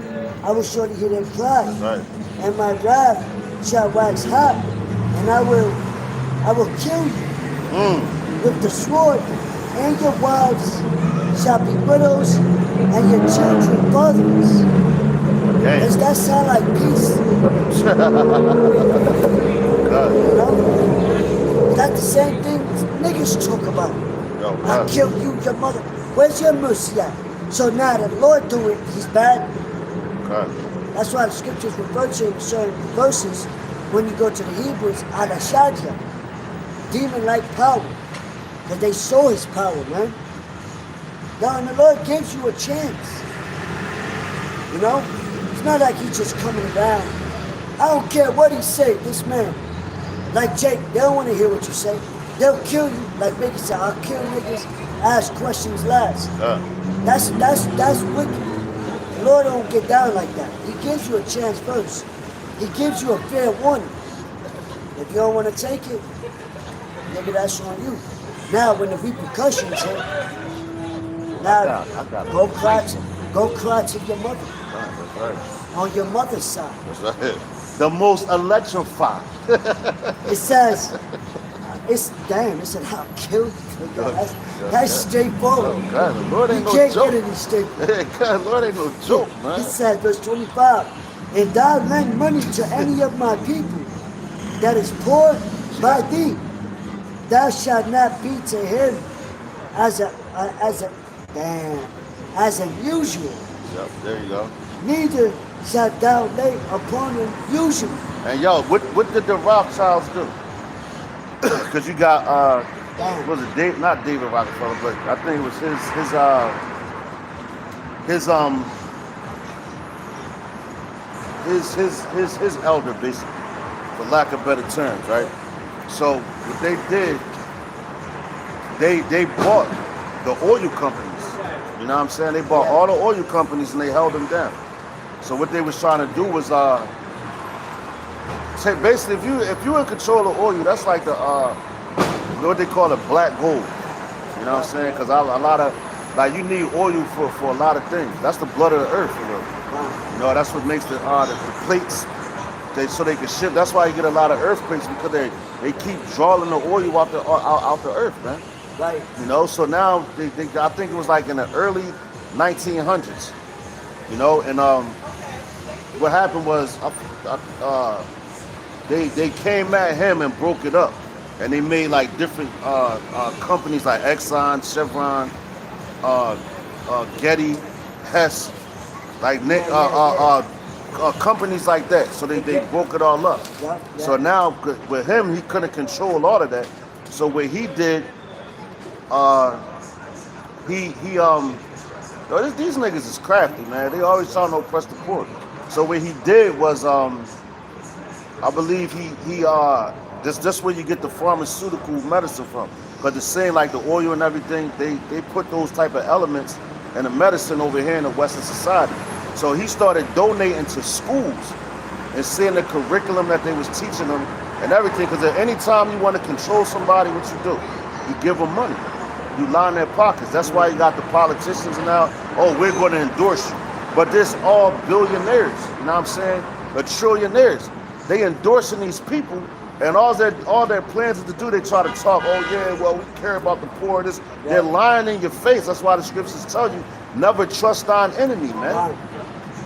I will surely hear their cry. Right. And my wrath shall wax hot, and I will kill you with the sword, and your wives shall be widows, and your children fathers. Does that sound like peace? You know? That's the same thing niggas talk about. I killed you, your mother. Where's your mercy at? So now the Lord do it, he's bad. That's why the scriptures refer to in certain verses when you go to the Hebrews, Al-Ashadya, demon-like power. Because they saw his power, man. Now, and the Lord gives you a chance. You know? It's not like he's just coming around. I don't care what he say, this man. Like Jake, they don't want to hear what you say. They'll kill you, like Mickey said, I'll kill niggas, ask questions last. That's wicked. The Lord don't get down like that. He gives you a chance first. He gives you a fair warning. If you don't want to take it, maybe that's on you. Now, when the repercussions hit, now go cry to your mother. That's right. On your mother's side. That's right. The most electrified. It says, it said, I'll kill you. That's straightforward. Oh, God, the Lord ain't You no can't joke. get any straightforward. God, Lord ain't no joke, man. It says, verse 25, and thou lend money to any of my people that is poor by thee, thou shalt not be to him as unusual. Yep, there you go. Neither shalt thou lay upon him usually. And yo, what did the Rothschilds do? Because you got was it Dave? Not David Rockefeller, but I think it was his elder, basically, for lack of better terms, right? So what they did, they bought the oil companies. You know what I'm saying? They bought all the oil companies and they held them down. So what they was trying to do was say basically if you in control of oil, that's like the what they call it, black gold. You know what I'm saying? Because a lot of, like, you need oil for a lot of things. That's the blood of the earth, for real. You know, that's what makes the plates, so they can ship. That's why you get a lot of earthquakes, because they keep drawing the oil out the earth, man. Right. You know, so now they I think it was like in the early 1900s. You know, and what happened was they came at him and broke it up. And they made like different companies like Exxon, Chevron, Getty, Hess, like companies like that. So they broke it all up. So now with him, he couldn't control all of that. So what he did, these niggas is crafty, man. They always trying to oppress the poor. So what he did was, I believe that's where you get the pharmaceutical medicine from. But the same, like the oil and everything, they put those type of elements in the medicine over here in the Western society. So he started donating to schools and seeing the curriculum that they was teaching them and everything. Because at any time you want to control somebody, what you do? You give them money. You line their pockets. That's why you got the politicians now, oh, we're going to endorse you. But this all billionaires, you know what I'm saying? But trillionaires. They endorsing these people. And all their plans is to do, they try to talk, oh yeah, well, we care about the poor. They're lying in your face. That's why the scriptures tell you, never trust thine enemy, man.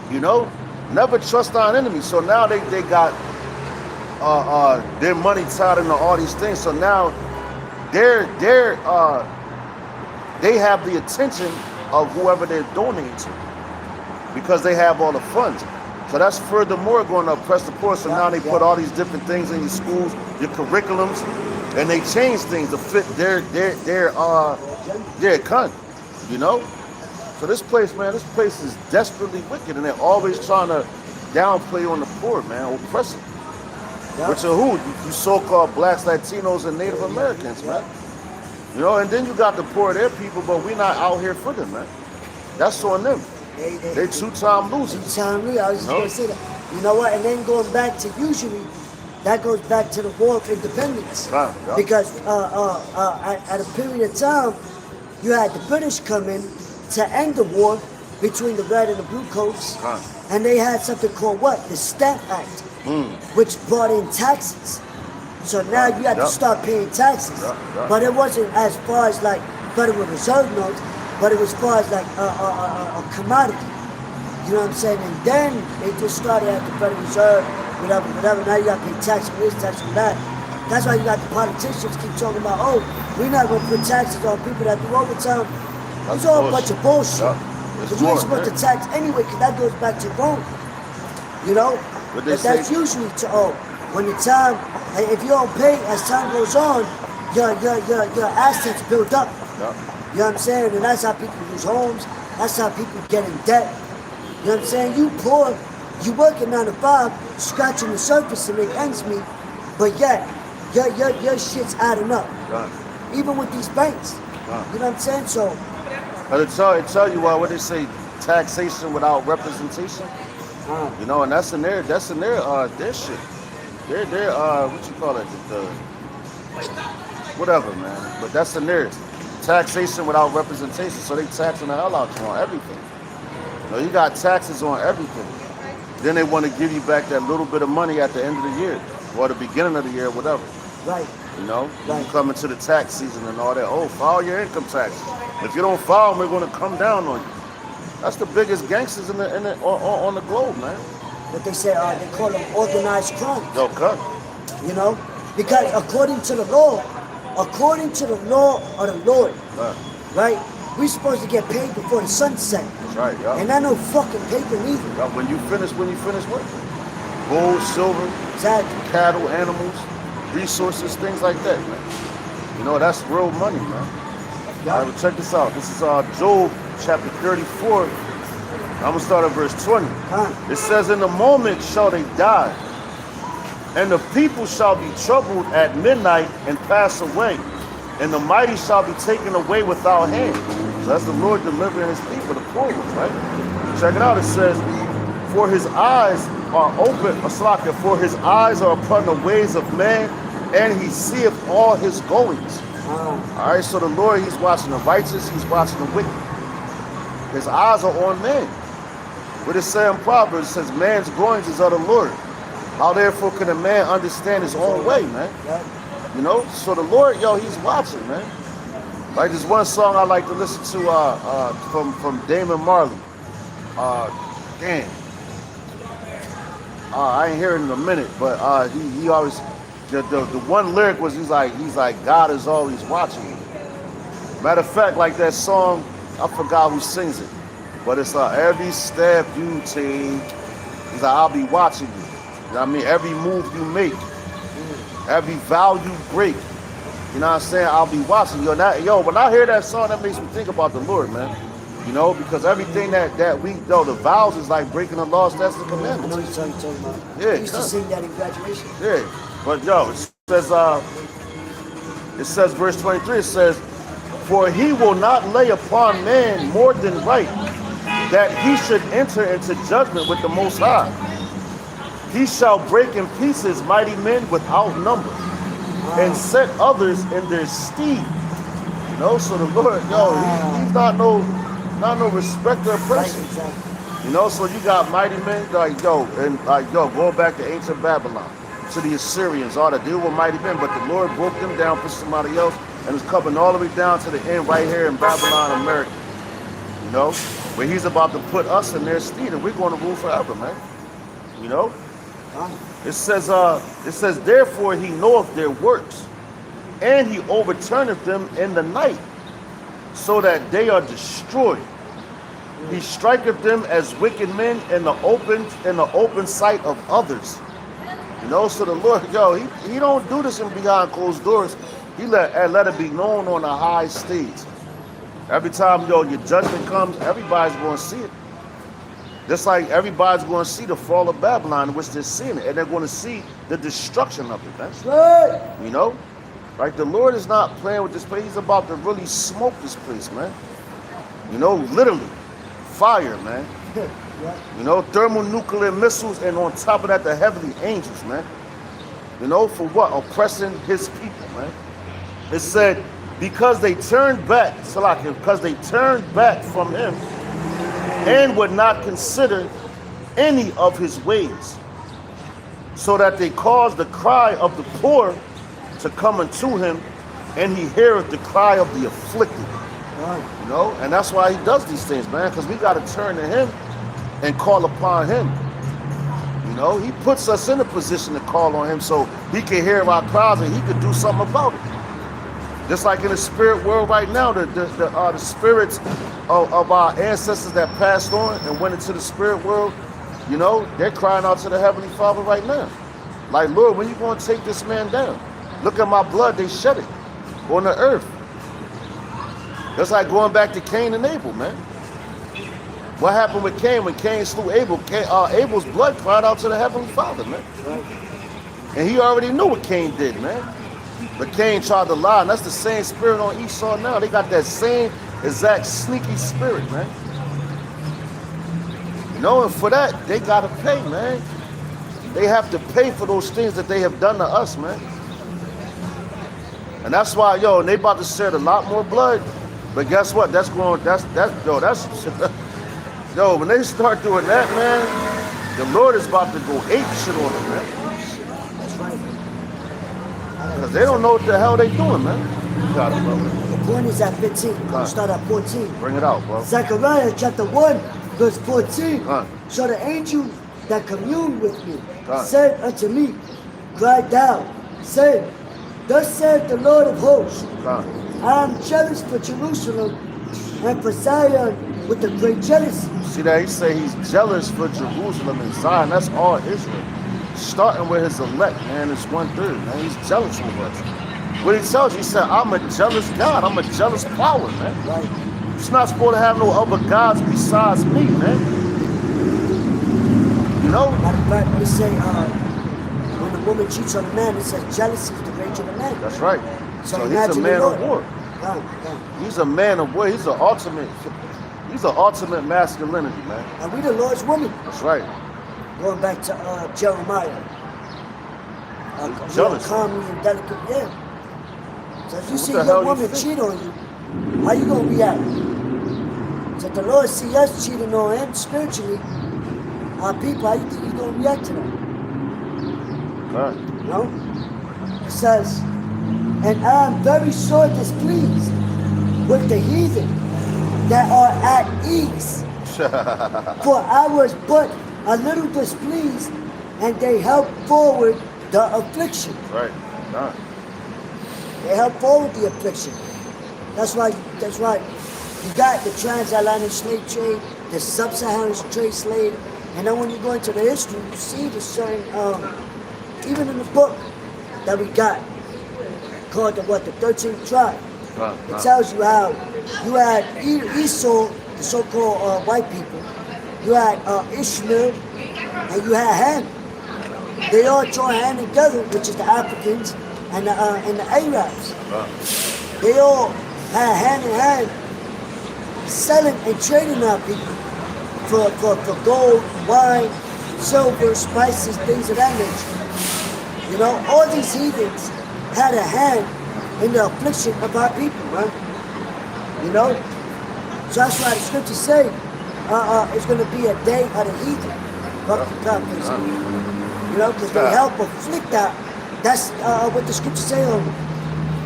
You know? Never trust thine enemy. So now they got their money tied into all these things. So now they have the attention of whoever they're donating to, because they have all the funds. So that's furthermore going to oppress the poor. So now they put all these different things in your schools, your curriculums, and they change things to fit their economy, you know? So this place is desperately wicked, and they're always trying to downplay on the poor, man, oppressing. Which are who? You so-called blacks, Latinos, and Native Americans, man. You know, and then you got the poor, they're people, but we're not out here for them, man. That's on them. They two-time losers. Two-time losers. I was just going to say that. You know what? And then going back to usually, that goes back to the War of Independence. Right, yeah. Because at a period of time, you had the British come in to end the war between the red and the blue coats. Right. And they had something called what? The Stamp Act, which brought in taxes. So now you had to start paying taxes. But it wasn't as far as like Federal Reserve notes, but it was as far as like a commodity. You know what I'm saying? And then they just started at the Federal Reserve, whatever. Now you got to pay tax on this, tax on that. That's why you got the politicians keep talking about, oh, we're not going to put taxes on people that do overtime. It's all a bunch of bullshit. Because you ain't supposed to tax anyway, because that goes back to Rome. You know? But that's usually to, when the time, if you don't pay, as time goes on, your assets build up. Yeah. You know what I'm saying? And that's how people lose homes. That's how people get in debt. You know what I'm saying? You poor, you working 9 to 5, scratching the surface to make ends meet, but yet, your shit's adding up. Right. Even with these banks. Right. You know what I'm saying? So, but it tell you what they say, taxation without representation. You know, and that's in their shit. Their what you call it? Whatever, man. But that's in there. Taxation without representation. So they taxing the hell out you on everything. You know, you got taxes on everything. Then they want to give you back that little bit of money at the end of the year or the beginning of the year, whatever. Right. You know, right. You come into the tax season and all that. Oh, file your income taxes. If you don't file, we're going to come down on you. That's the biggest gangsters on the globe, man. But they say they call them organized crime. Yo, cut. You know, because according to the law of the Lord, right? We're supposed to get paid before the sun set. That's right, yeah. And I no fucking paper neither. Yeah, when you finish what? Gold, silver, exactly. Cattle, animals, resources, things like that, man. You know, that's real money, man. Yeah. All right, well, check this out. This is Job chapter 34. I'm going to start at verse 20. It says, in the moment shall they die, and the people shall be troubled at midnight and pass away, and the mighty shall be taken away without hand. So that's the Lord delivering his people, the poor ones, right? Check it out. It says, for his eyes are open, for his eyes are upon the ways of man, and he seeth all his goings. All right, so the Lord, he's watching the righteous, he's watching the wicked. His eyes are on man. What it says in Proverbs, it says, man's goings is of the Lord. How therefore can a man understand his own way, man? You know, so the Lord, he's watching, man. Like there's one song I like to listen to from Damon Marley. Damn. I ain't hearing it in a minute, but he always, the one lyric was he's like God is always watching you. Matter of fact, like that song, I forgot who sings it, but it's every step you take, he's like, I'll be watching you. You know what I mean? Every move you make, every vow you break, you know what I'm saying? I'll be watching you. When I hear that song, that makes me think about the Lord, man. You know, because everything that we know, the vows is like breaking the law, statutes, and commandments. I know you're talking about. Yeah, I used to sing that in graduation. Yeah, but it says, verse 23, it says, for he will not lay upon man more than right, that he should enter into judgment with the Most High. He shall break in pieces mighty men without number, and set others in their stead. You know, so the Lord, he's not no respecter of person. Right, exactly. You know, so you got mighty men going back to ancient Babylon, to the Assyrians, all that. They were mighty men, but the Lord broke them down for somebody else, and is coming all the way down to the end right here in Babylon, America. You know, where he's about to put us in their stead, and we're going to rule forever, man. You know? It says, therefore he knoweth their works, and he overturneth them in the night, so that they are destroyed. He striketh them as wicked men in the open sight of others. You know, so the Lord, he don't do this in behind closed doors. He let it be known on a high stage. Every time, your judgment comes, everybody's going to see it. Just like everybody's going to see the fall of Babylon, which they're seeing it, and they're going to see the destruction of it. That's right. You know, like the Lord is not playing with this place. He's about to really smoke this place, man. You know, literally, fire, man. Yeah. You know, thermonuclear missiles, and on top of that, the heavenly angels, man. You know, for what? Oppressing his people, man. It said, because they turned back, because they turned back from him, and would not consider any of his ways, so that they caused the cry of the poor to come unto him, and he heareth the cry of the afflicted. Right. You know, and that's why he does these things, man, because we got to turn to him and call upon him. You know, he puts us in a position to call on him so he can hear our cries and he could do something about it. Just like in the spirit world right now, the spirits of our ancestors that passed on and went into the spirit world, you know, they're crying out to the Heavenly Father right now. Like, Lord, when you going to take this man down? Look at my blood, they shed it on the earth. That's like going back to Cain and Abel, man. What happened with Cain when Cain slew Abel? Abel's blood cried out to the Heavenly Father, man. And he already knew what Cain did, man. But Cain tried to lie, and that's the same spirit on Esau now. They got that same exact sneaky spirit, man. You know, and for that, they gotta pay, man. They have to pay for those things that they have done to us, man. And that's why, yo, and they about to shed a lot more blood. But guess what? Yo, when they start doing that, man, the Lord is about to go ape shit on them, man. That's right. Because they don't know what the hell they doing, man. You got it, brother. The point is at 15. I'll start at 14. Bring it out, bro. Zechariah chapter 1, verse 14. Huh. So the angel that communed with me Huh. said unto me, cried down, saying, Thus saith the Lord of hosts, Huh. I am jealous for Jerusalem and for Zion with a great jealousy. See that? He say he's jealous for Jerusalem and Zion. That's all Israel. Starting with his elect, man, it's 1/3, man. He's jealous of us. What he tells you, he said, I'm a jealous God. I'm a jealous power, man. Right. It's not supposed to have no other gods besides me, man. You know? Matter of fact, we say when a woman cheats on a man, it says jealousy is the rage of a man. That's right. So he's a imagine man the of Lord. war. Come. He's a man of war. He's an ultimate masculinity, man. And we the Lord's woman. That's right. Going back to Jeremiah. Jealous. Calmly and delicate, yeah. So if you see the hell your you woman think? cheat on you, how you gonna react? So if the Lord see us cheating on him spiritually, our people, how you think he's gonna react to that? Right. You know? It says, and I am very sore displeased with the heathen that are at ease. For I was but a little displeased, and they helped forward the affliction. Right. Right. They help forward the affliction. That's why you got the transatlantic slave trade, the sub-Saharan trade slave, and then when you go into the history, you see the certain, even in the book that we got, called the 13th tribe. It tells you how you had Esau, the so-called white people, you had Ishmael, and you had Ham. They all joined hand together, which is the Africans and the Arabs. They all had hand in hand selling and trading our people for gold, wine, silver, spices, things of that nature. You know, all these heathens had a hand in the affliction of our people, right? You know? So that's why the scriptures say it's going to be a day of the heathen. You know, because they help afflict that. That's what the scriptures say on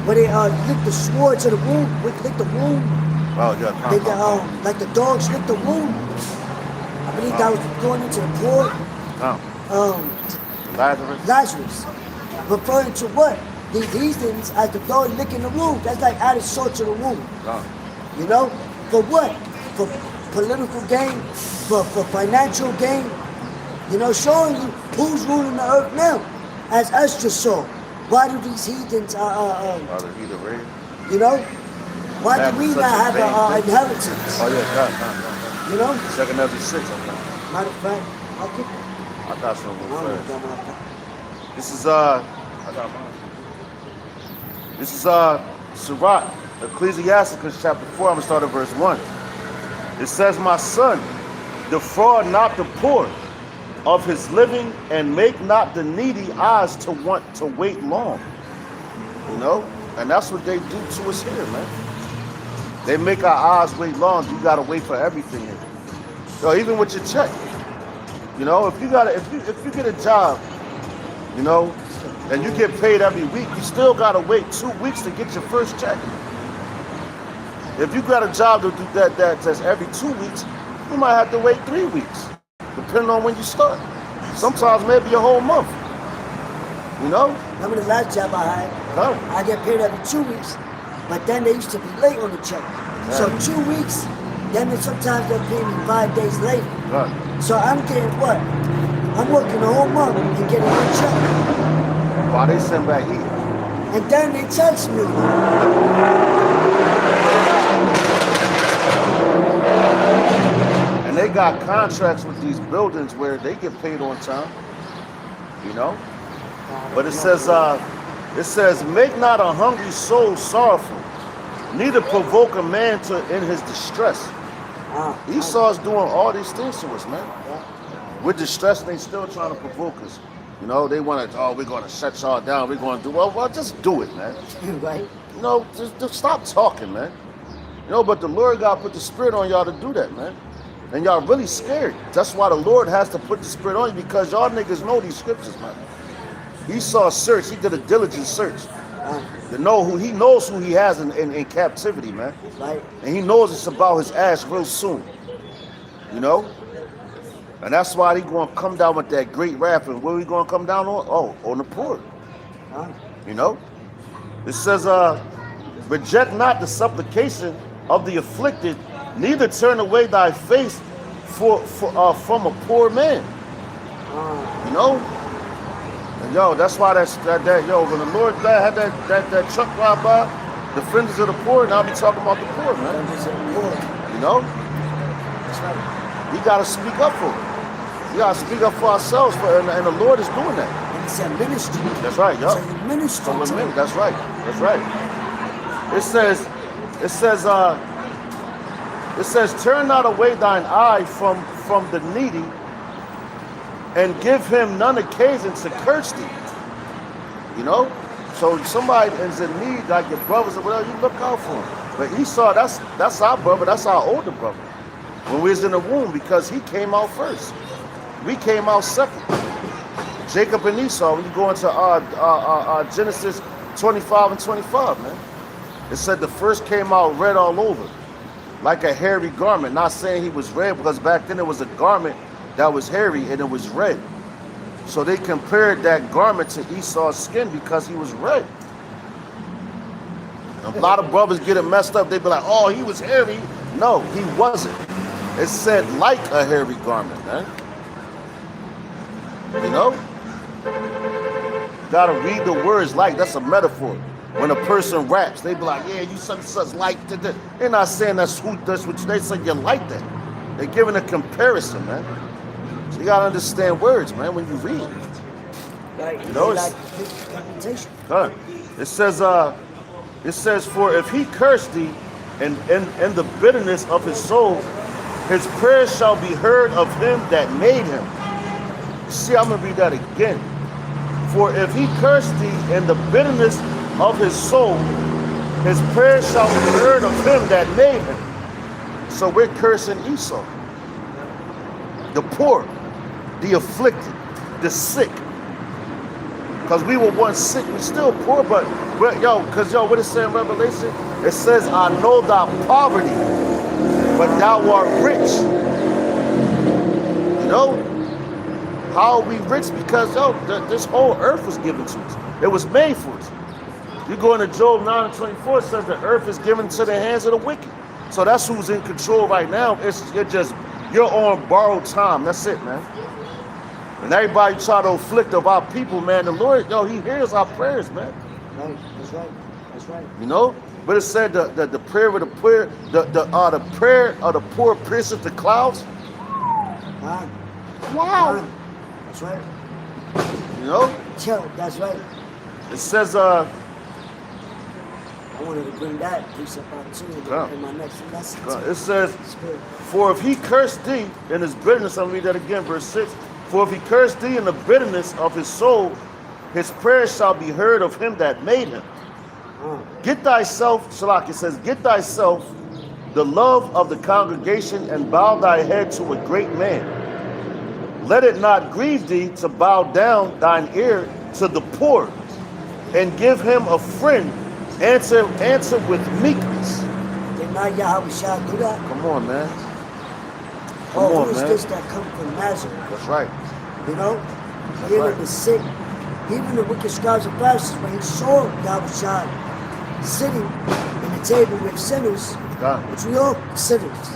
where they lick the swords of the wound, lick the wound. Oh, yeah. They, like the dogs lick the wound. I believe that was going into the poor. Lazarus. Referring to what? These heathens as the dog licking the wound. That's like adding salt to the wound. You know? For what? For political gain, for financial gain. You know, showing you who's ruling the earth now. As Esther saw. Why do these heathens you know? Why do we not have an inheritance? Oh yeah, God. You know? 2nd Ezra 6, okay. Matter of fact, I got some more first. This is I got mine. This is Sirach, Ecclesiasticus chapter 4. I'm gonna start at verse 1. It says, my son, defraud not the poor of his living, and make not the needy eyes to want to wait long. You know? And that's what they do to us here, man. They make our eyes wait long. You gotta wait for everything here. So even with your check, you know, if you get a job, you know, and you get paid every week, you still gotta wait 2 weeks to get your first check. If you got a job to do that's every 2 weeks, you might have to wait 3 weeks, depending on when you start. Sometimes maybe a whole month. You know? Remember the last job I had? I get paid every 2 weeks, But then they used to be late on the check. So 2 weeks, then sometimes they'll pay me 5 days later. Right. So I'm getting what? I'm working the whole month and getting one check. While they send back heat. And then they tax me. And they got contracts with these buildings where they get paid on time. You know? But it says, make not a hungry soul sorrowful, neither provoke a man in his distress. Esau's doing all these things to us, man. We're distressed and they still trying to provoke us. You know, they want to, we're going to shut y'all down. We're going to do, well, just do it, man. Right. You know, just stop talking, man. You know, but the Lord God put the spirit on y'all to do that, man. And y'all really scared. That's why the Lord has to put the spirit on you, because y'all niggas know these scriptures, man. Esau searched. He did a diligent search. To know he knows who he has in captivity, man. Right. And he knows it's about his ass real soon. You know? And that's why he going to come down with that great wrath. And where he going to come down on? Oh, on the poor. You know? It says, reject not the supplication of the afflicted, neither turn away thy face from a poor man. You know? And yo, that's why that when the Lord had that truck ride by, defenders of the poor, now be talking about the poor, man. You know? That's right. We gotta speak up for it. We gotta speak up for ourselves, and the Lord is doing that. And it's a ministry. That's right, yo. It's a ministry. That's right. That's right. It says, turn not away thine eye from the needy, and give him none occasion to curse thee. You know? So somebody is in need, like your brothers or whatever, you look out for him. But Esau, that's our brother, that's our older brother. When we was in the womb, because he came out first. We came out second. Jacob and Esau, when you go into Genesis 25 and 25, man. It said the first came out red all over, like a hairy garment. Not saying he was red, because back then it was a garment that was hairy and it was red. So they compared that garment to Esau's skin because he was red. A lot of brothers get it messed up. They be like, oh, he was hairy. No, he wasn't. It said like a hairy garment, man. You know? Gotta read the words like. That's a metaphor. When a person raps, they be like, yeah, you such like that. They're not saying that's what they say you like that. They're giving a comparison, man. So you gotta understand words, man, when you read. Right. You know, it says, for if he curse thee in the bitterness of his soul, his prayers shall be heard of him that made him. See, I'm gonna read that again. For if he curse thee in the bitterness of his soul, his prayers shall be heard of him that made him. So we're cursing Esau. The poor, the afflicted, the sick. Because we were once sick, we still poor, but what it says in Revelation? It says, I know thy poverty, but thou art rich. You know? How are we rich? Because this whole earth was given to us. It was made for us. You go into Job 9 and 24, it says the earth is given to the hands of the wicked. So that's who's in control right now. You're on borrowed time. That's it, man. And everybody try to afflict of our people, man. The Lord, he hears our prayers, man. Right. That's right. That's right. You know? But it said the prayer of the poor, the prayer of the poor pierceth the clouds. Wow. That's right. You know? Yeah, that's right. It says I wanted to bring that precept out too in my next lesson. It says, for if he cursed thee in his bitterness, I'll read that again, verse 6. For if he cursed thee in the bitterness of his soul, his prayers shall be heard of him that made him. Get thyself, Shalak, it says, get thyself the love of the congregation and bow thy head to a great man. Let it not grieve thee to bow down thine ear to the poor, and give him a friend. Answer with meekness. Did not Yahweh Shah do that? Come on, man. Who is this that come from Nazareth? That's right. You know? Healing the sick. Even the wicked scribes and Pharisees, when he saw Yahweh Shah sitting in the table with sinners, God. which we all sinners.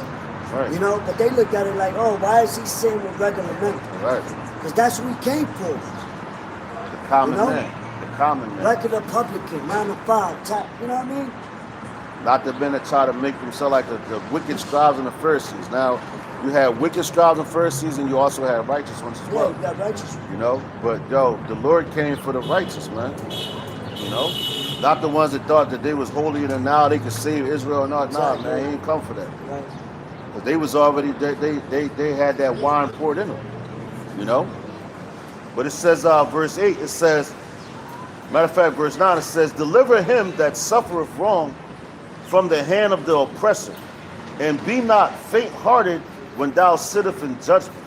Right. You know, but they look at it like, oh, why is he sitting with regular men? Right. Because that's what we came for. The common You know? man. The common man. Regular publican, 9 to 5, type, you know what I mean? Not the men that try to make themselves like the wicked scribes and the Pharisees. Now, you have wicked scribes and Pharisees, and you also have righteous ones as Yeah, well. you got righteous. You know, but yo, the Lord came for the righteous, man. You know, not the ones that thought that they was holier than now they could save Israel. No, Exactly. man, he ain't come for that. Right. But they was already they had that wine poured in them. You know, but it says verse 8. It says, matter of fact, verse 9. It says, "Deliver him that suffereth wrong from the hand of the oppressor, and be not faint-hearted when thou sittest in judgment.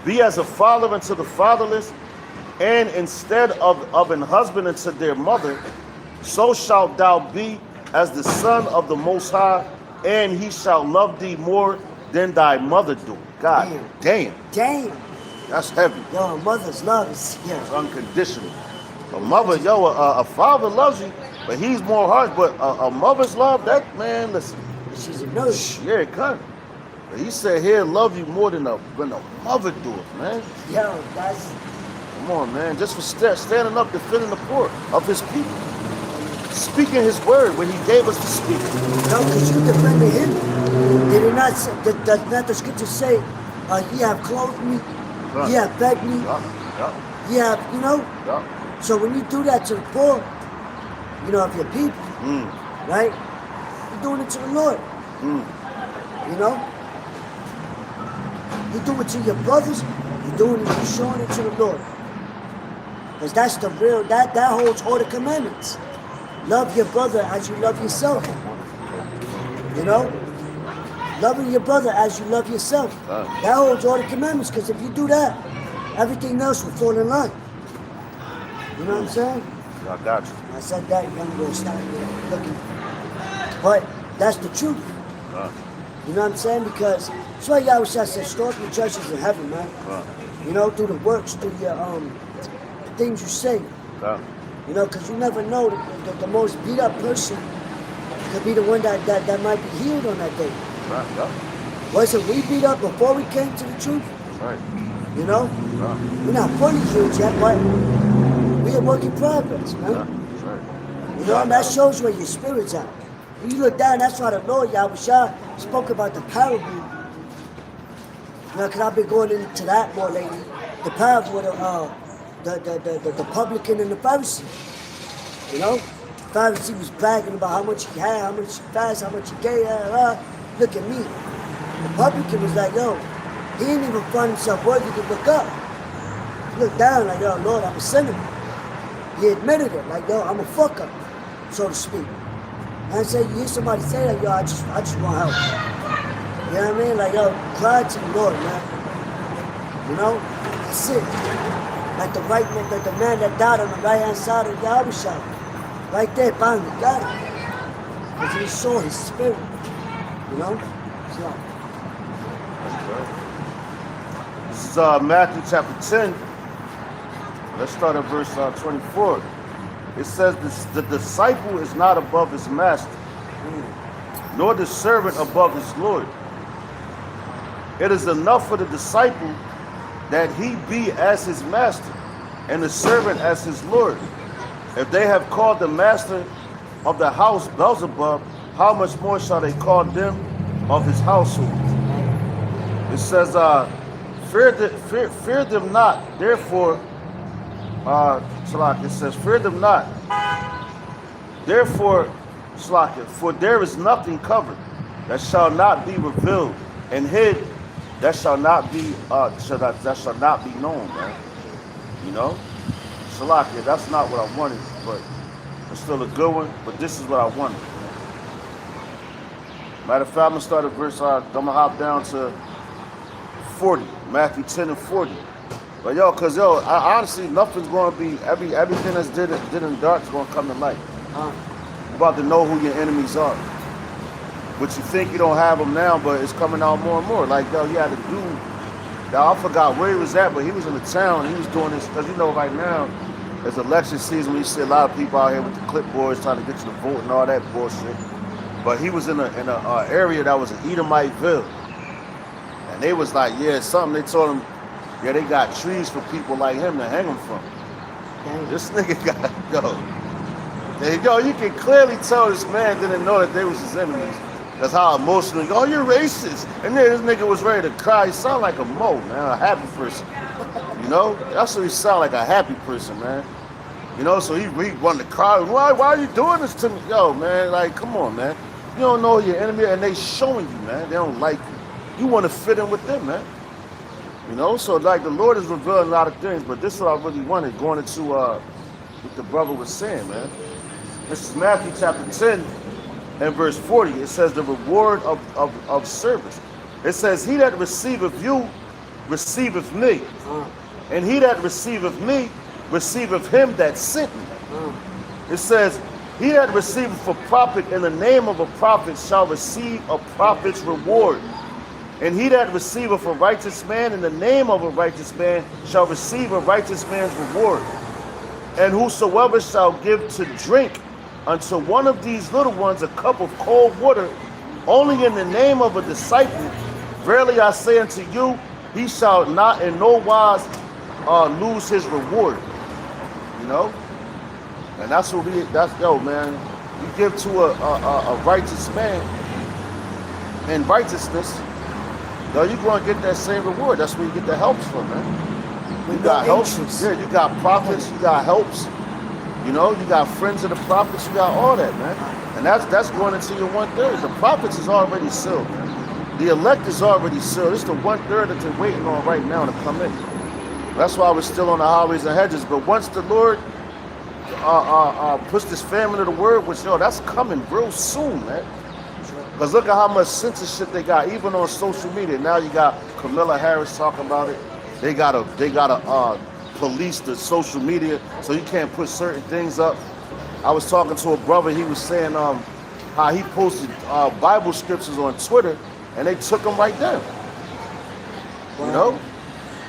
Be as a father unto the fatherless, and instead of an husband unto their mother, so shalt thou be as the son of the Most High, and he shall love thee more than thy mother do." God damn. Damn. That's heavy. Yo, a mother's love is, It's yeah. unconditional. A mother, a father loves you, but he's more harsh. But a mother's love, that man, listen, She's a nurse. yeah, it can. But he said, "He'll love you more than a mother do it, man." Yo, that's, Come on, man. Just for standing up, defending the poor of his people, speaking his word when he gave us to speak. no, because you defended him. Did it not say, does not the scripture say, ye have clothed me, ye have fed me, Yeah, ye have, you know? yeah. So when you do that to the poor, you know, of your people, right? You're doing it to the Lord. You know? You do it to your brothers, you're doing it, you're showing it to the Lord. Because that's the real, that holds all the commandments. Love your brother as you love yourself. You know? Loving your brother as you love yourself. That holds all the commandments, because if you do that, everything else will fall in line. You know what I'm saying? I got you. I said that, you're going to stop looking. But that's the truth. You know what I'm saying? Because that's why Yahushua said, store up your treasures in heaven, man. You know, through the works, through your the things you say. You know, because you never know, the most beat up person could be the one that might be healed on that day. Wasn't we beat up before we came to the truth? Right. You know? We're not fully healed yet, but we are work in progress, man. That's right. You know, and that shows where your spirit's at. When you look down, that's why the Lord Yahushua spoke about the parable. You know, because I've been going into that more lately. The parable of the publican and the Pharisee. You know? The Pharisee was bragging about how much he had, how much he fasted, how much he gave. Look at me. The publican was like, yo, he didn't even find himself worthy to look up. He looked down like, yo, Lord, I'm a sinner. He admitted it, like, yo, I'm a fuck up, so to speak. And I said, you hear somebody say that, yo, I just want help. You know what I mean? Like, yo, cry to the Lord, man. You know? That's it. Like the right man, like the man that died on the right hand side of Yahushua. Right there, bang, he got it. Because he saw his spirit. You know? So. This is Matthew chapter 10. Let's start at verse 24. It says, the disciple is not above his master, nor the servant above his Lord. It is enough for the disciple that he be as his master, and the servant as his Lord. If they have called the master of the house Beelzebub, how much more shall they call them of his household? It says, fear them not, therefore, it says, fear them not. Therefore, for there is nothing covered that shall not be revealed, and hid that shall not be known, man. You know? Shalakia, that's not what I wanted, but it's still a good one, but this is what I wanted. Matter of fact, I'm gonna start at verse, I'm gonna hop down to 40, Matthew 10 and 40. But yo, honestly, nothing's going to be, everything that's did in dark is going to come to light. You're about to know who your enemies are. But you think you don't have them now, but it's coming out more and more. Like, yo, he had a dude, I forgot where he was at, but he was in the town, he was doing this, because you know right now, It's election season when you see a lot of people out here with the clipboards trying to get you to vote and all that bullshit. But he was in a area that was an Edomiteville. And they was like, yeah, something. They told him, yeah, they got trees for people like him to hang him from. Dang. This nigga got, yo, you can clearly tell this man didn't know that they was his enemies. That's how emotional, oh, you're racist. And then this nigga was ready to cry. He sounded like a mo, man, a happy person. You know? That's what he sound like, a happy person, man. You know, so he wanted to cry. Why are you doing this to me? Yo, man, like, come on, man. You don't know your enemy, and they showing you, man. They don't like you. You want to fit in with them, man. You know, so like the Lord is revealing a lot of things, but this is what I really wanted, going into what the brother was saying, man. This is Matthew chapter 10 and verse 40. It says the reward of service. It says, he that receiveth you receiveth me. And he that receiveth me receiveth him that sent me. It says, he that receiveth for profit in the name of a prophet shall receive a prophet's reward. And he that receiveth a righteous man in the name of a righteous man shall receive a righteous man's reward. And whosoever shall give to drink unto one of these little ones a cup of cold water, only in the name of a disciple, verily I say unto you, he shall not in no wise lose his reward. You know? And that's what yo, man, you give to a righteous man in righteousness, yo, you're going to get that same reward. That's where you get the helps from, man. You got helps. Yeah, you got prophets, you got helps. You know, you got friends of the prophets, you got all that, man. And that's going into your 1/3. The prophets is already sealed, man. The elect is already sealed. It's the 1/3 that they're waiting on right now to come in. That's why we're still on the highways and hedges. But once the Lord puts this famine of the word, which, yo, that's coming real soon, man. Because look at how much censorship they got, even on social media. Now you got Kamala Harris talking about it. They gotta police the social media so you can't put certain things up. I was talking to a brother. He was saying how he posted Bible scriptures on Twitter, and they took them right down. You know?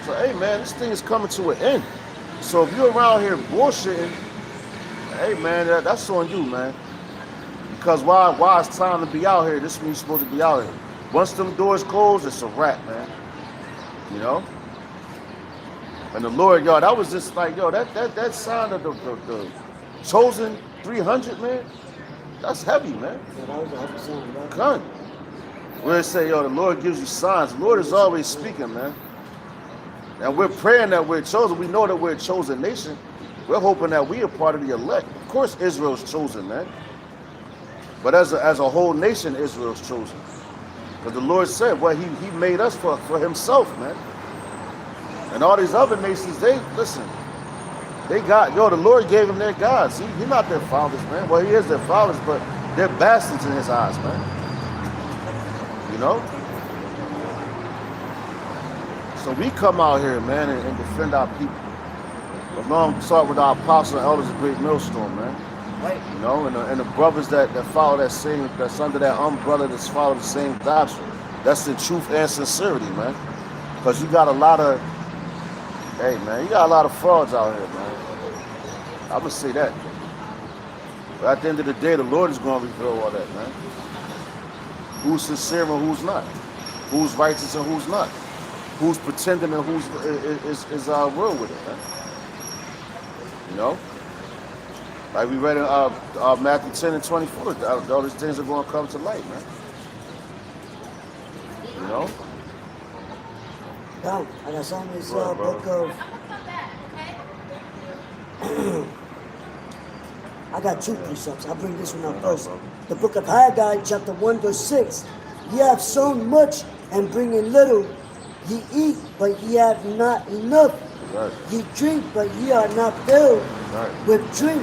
So hey, man, this thing is coming to an end. So if you're around here bullshitting, hey, man, that's on you, man. Because why it's time to be out here, this means you're supposed to be out here. Once them doors close, it's a wrap, man. You know? And the Lord, yo, that was just like, yo, that sign of the chosen 300, man, that's heavy, man. Yeah, that was a heavy sign, bro. Gun. Where it say, yo, the Lord gives you signs. The Lord is always speaking, man. And we're praying that we're chosen. We know that we're a chosen nation. We're hoping that we are part of the elect. Of course, Israel's chosen, man. But as a whole nation, Israel's chosen. Because the Lord said, well, he made us for himself, man. And all these other nations, they got, yo, the Lord gave them their gods. He's not their fathers, man. Well, he is their fathers, but they're bastards in his eyes, man. You know? So we come out here, man, and defend our people. Along start with our apostles and elders of Great Millstone, man. Right. You know, and the brothers that follow that's under that umbrella that's follow the same doctrine. That's the truth and sincerity, man. Because you got a lot of, hey, man, you got a lot of frauds out here, man. I'm going to say that. But at the end of the day, the Lord is going to reveal all that, man. Who's sincere and who's not. Who's righteous and who's not. Who's pretending and who's is real with it, man. You know? Like we read in Matthew 10 and 24, all these things are going to come to light, man. You know? Now, and that's on this book of... I got two precepts. I'll bring this one up first. The book of Haggai, chapter 1, verse 6. Ye have sown much and bring in little. Ye eat, but ye have not enough. Right. Ye drink, but ye are not filled with drink.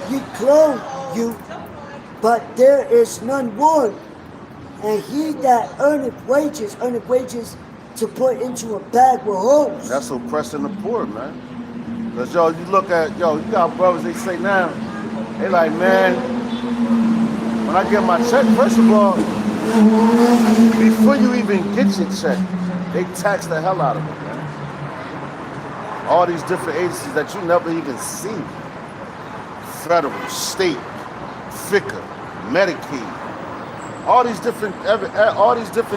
Ye clothe you, but there is none warm. And he that earneth wages to put into a bag with holes. That's oppressing the poor, man. Because, yo, you look at, yo, you got brothers, they say now, they like, man, when I get my check, first of all, before you even get your check, they tax the hell out of it, man. All these different agencies that you never even see. Federal, state, FICA, Medicaid. All these different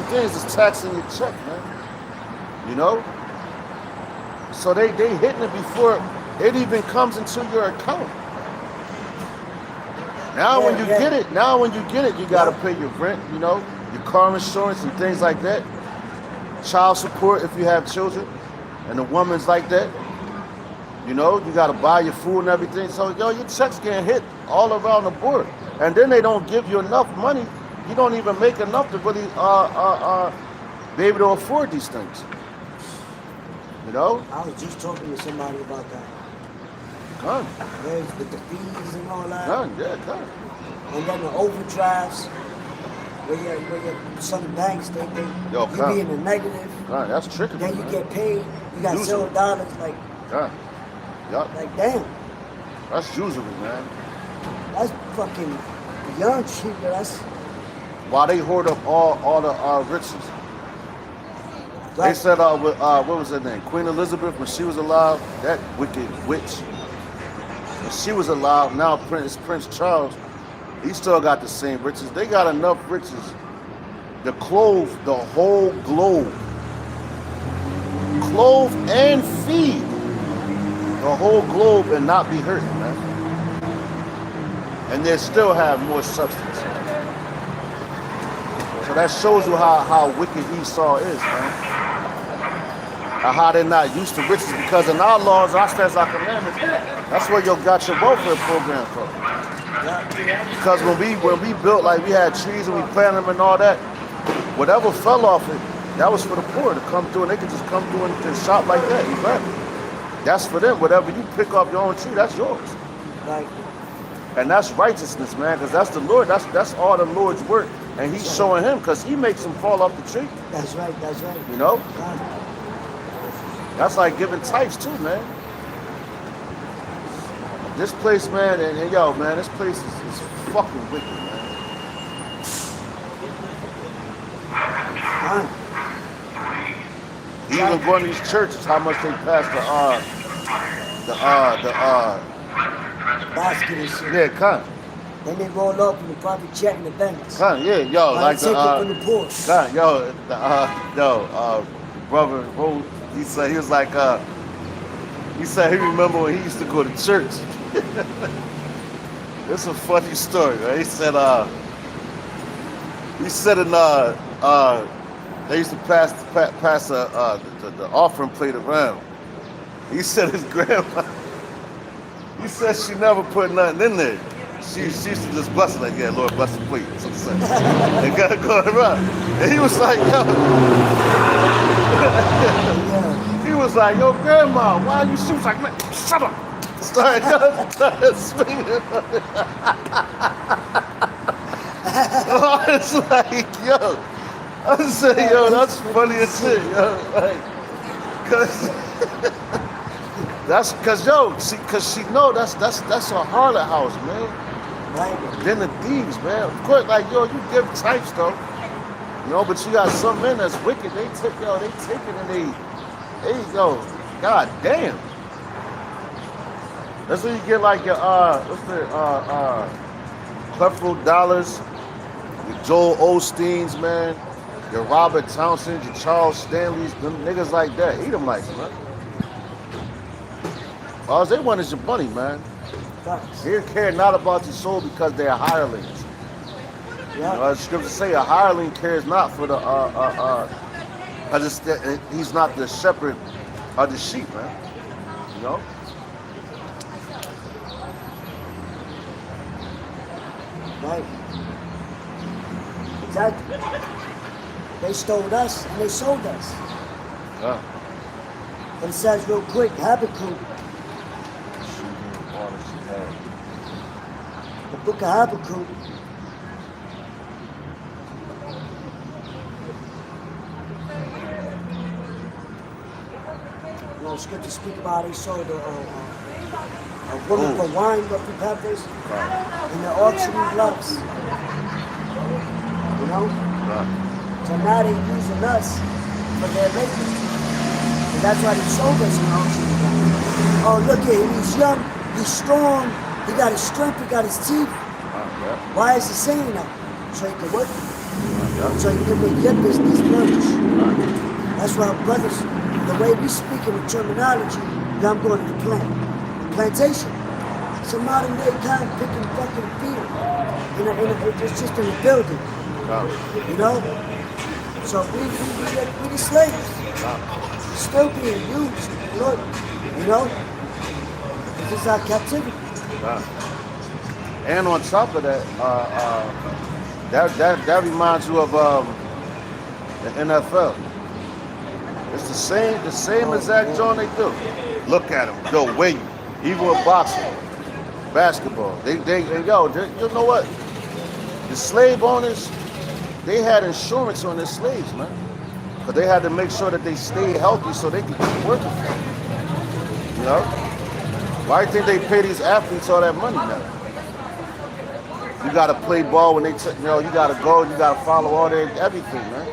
things is taxing your check, man. You know? So they hitting it before it even comes into your account. Now when you get it, you gotta pay your rent, you know, your car insurance and things like that. Child support if you have children, and the woman's like that. You know, you gotta buy your food and everything. So your checks getting hit all around the board. And then they don't give you enough money. You don't even make enough to really be able to afford these things. You know? I was just talking to somebody about that. Come. With the fees and all that. Come, yeah, come. And then the overdrafts, where some banks, you be in the negative. Come, that's tricky. Then you get paid, you got $0, like, like damn. That's usually, man. That's fucking beyond cheap, but that's... While they hoard up all the riches. Right. They said, what was her name? Queen Elizabeth, when she was alive, that wicked witch. When she was alive, now Prince Charles, he still got the same riches. They got enough riches to clothe the whole globe. Clothe and feed the whole globe and not be hurt, man. And they still have more substance. So that shows you how wicked Esau is, man. And how they're not used to riches, because in our laws, our statutes, our commandments, that's where you got your welfare program from. Because when we built, like we had trees and we planted them and all that, whatever fell off it, that was for the poor to come through, and they could just come through and shop like that. You grab it. That's for them. Whatever you pick off your own tree, that's yours. Right. And that's righteousness, man, because that's the Lord. That's all the Lord's work. And he's showing him, because he makes them fall off the tree. That's right, that's right. You know? That's like giving tithes too, man. This place, man, and yo, man, this place is fucking wicked, man. Even going to these churches, how much they pass the basket and shit. Yeah, come. Then they roll up and they probably check in the banks. Come, yeah, yo, like take it from the poor. Come, brother, he said he was like, he said he remember when he used to go to church. It's a funny story, right? He said they used to pass the offering plate around. He said his grandma, he said she never put nothing in there. She used to just bless it, like, yeah, Lord, bless the plate. So they got to go around. And he was like, yo. He was like, yo, grandma, why you? She was like, man, shut up. Started swinging. I was like, yo. I said, yo, that's funny as shit, yo. Like, cause she know that's a harlot house, man. Right. Then the thieves, man. Of course, like, yo, you give types though. You know, but you got some men that's wicked. They take it and they go, god damn. That's when you get like your Creflo Dollars, your Joel Osteens, man, your Robert Townsend, your Charles Stanleys, them niggas like that. Eat them like, man. All they want is your money, man. They care not about your soul because they're hirelings. Yeah. You know, the scriptures say a hireling cares not for the he's not the shepherd of the sheep, man. You know? Right. Exactly. They stole us and they sold us. Yeah. But it says real quick, Habakkuk. The book of Habakkuk. You know, scripture speak about they sold a woman for wine, what you have this, in the auction blocks. You know? Right. So now they're using us for their labor. And that's why they sold us in auction blocks. oh, look at him, he's young, he's strong, he got his strength, he got his teeth. Yeah. Why is he saying that? So he can what? Yeah. So he can make your business flourish. Right. That's why, brothers, the way we speak in the terminology, I'm going to the plant. Plantation. It's a modern day kind of picking fucking field. It's just in the building. Yeah. You know? So we the slaves. Still being used. Look, you know? This is our captivity. Yeah. And on top of that, that reminds you of the NFL. It's the same exact joint they do. Look at them, go wait. Even with boxing, basketball, they you know what? The slave owners, they had insurance on their slaves, man. But they had to make sure that they stayed healthy so they could keep working for them. You know? Why do you think they pay these athletes all that money now? You gotta play ball when they, you gotta go, you gotta follow all their everything, man.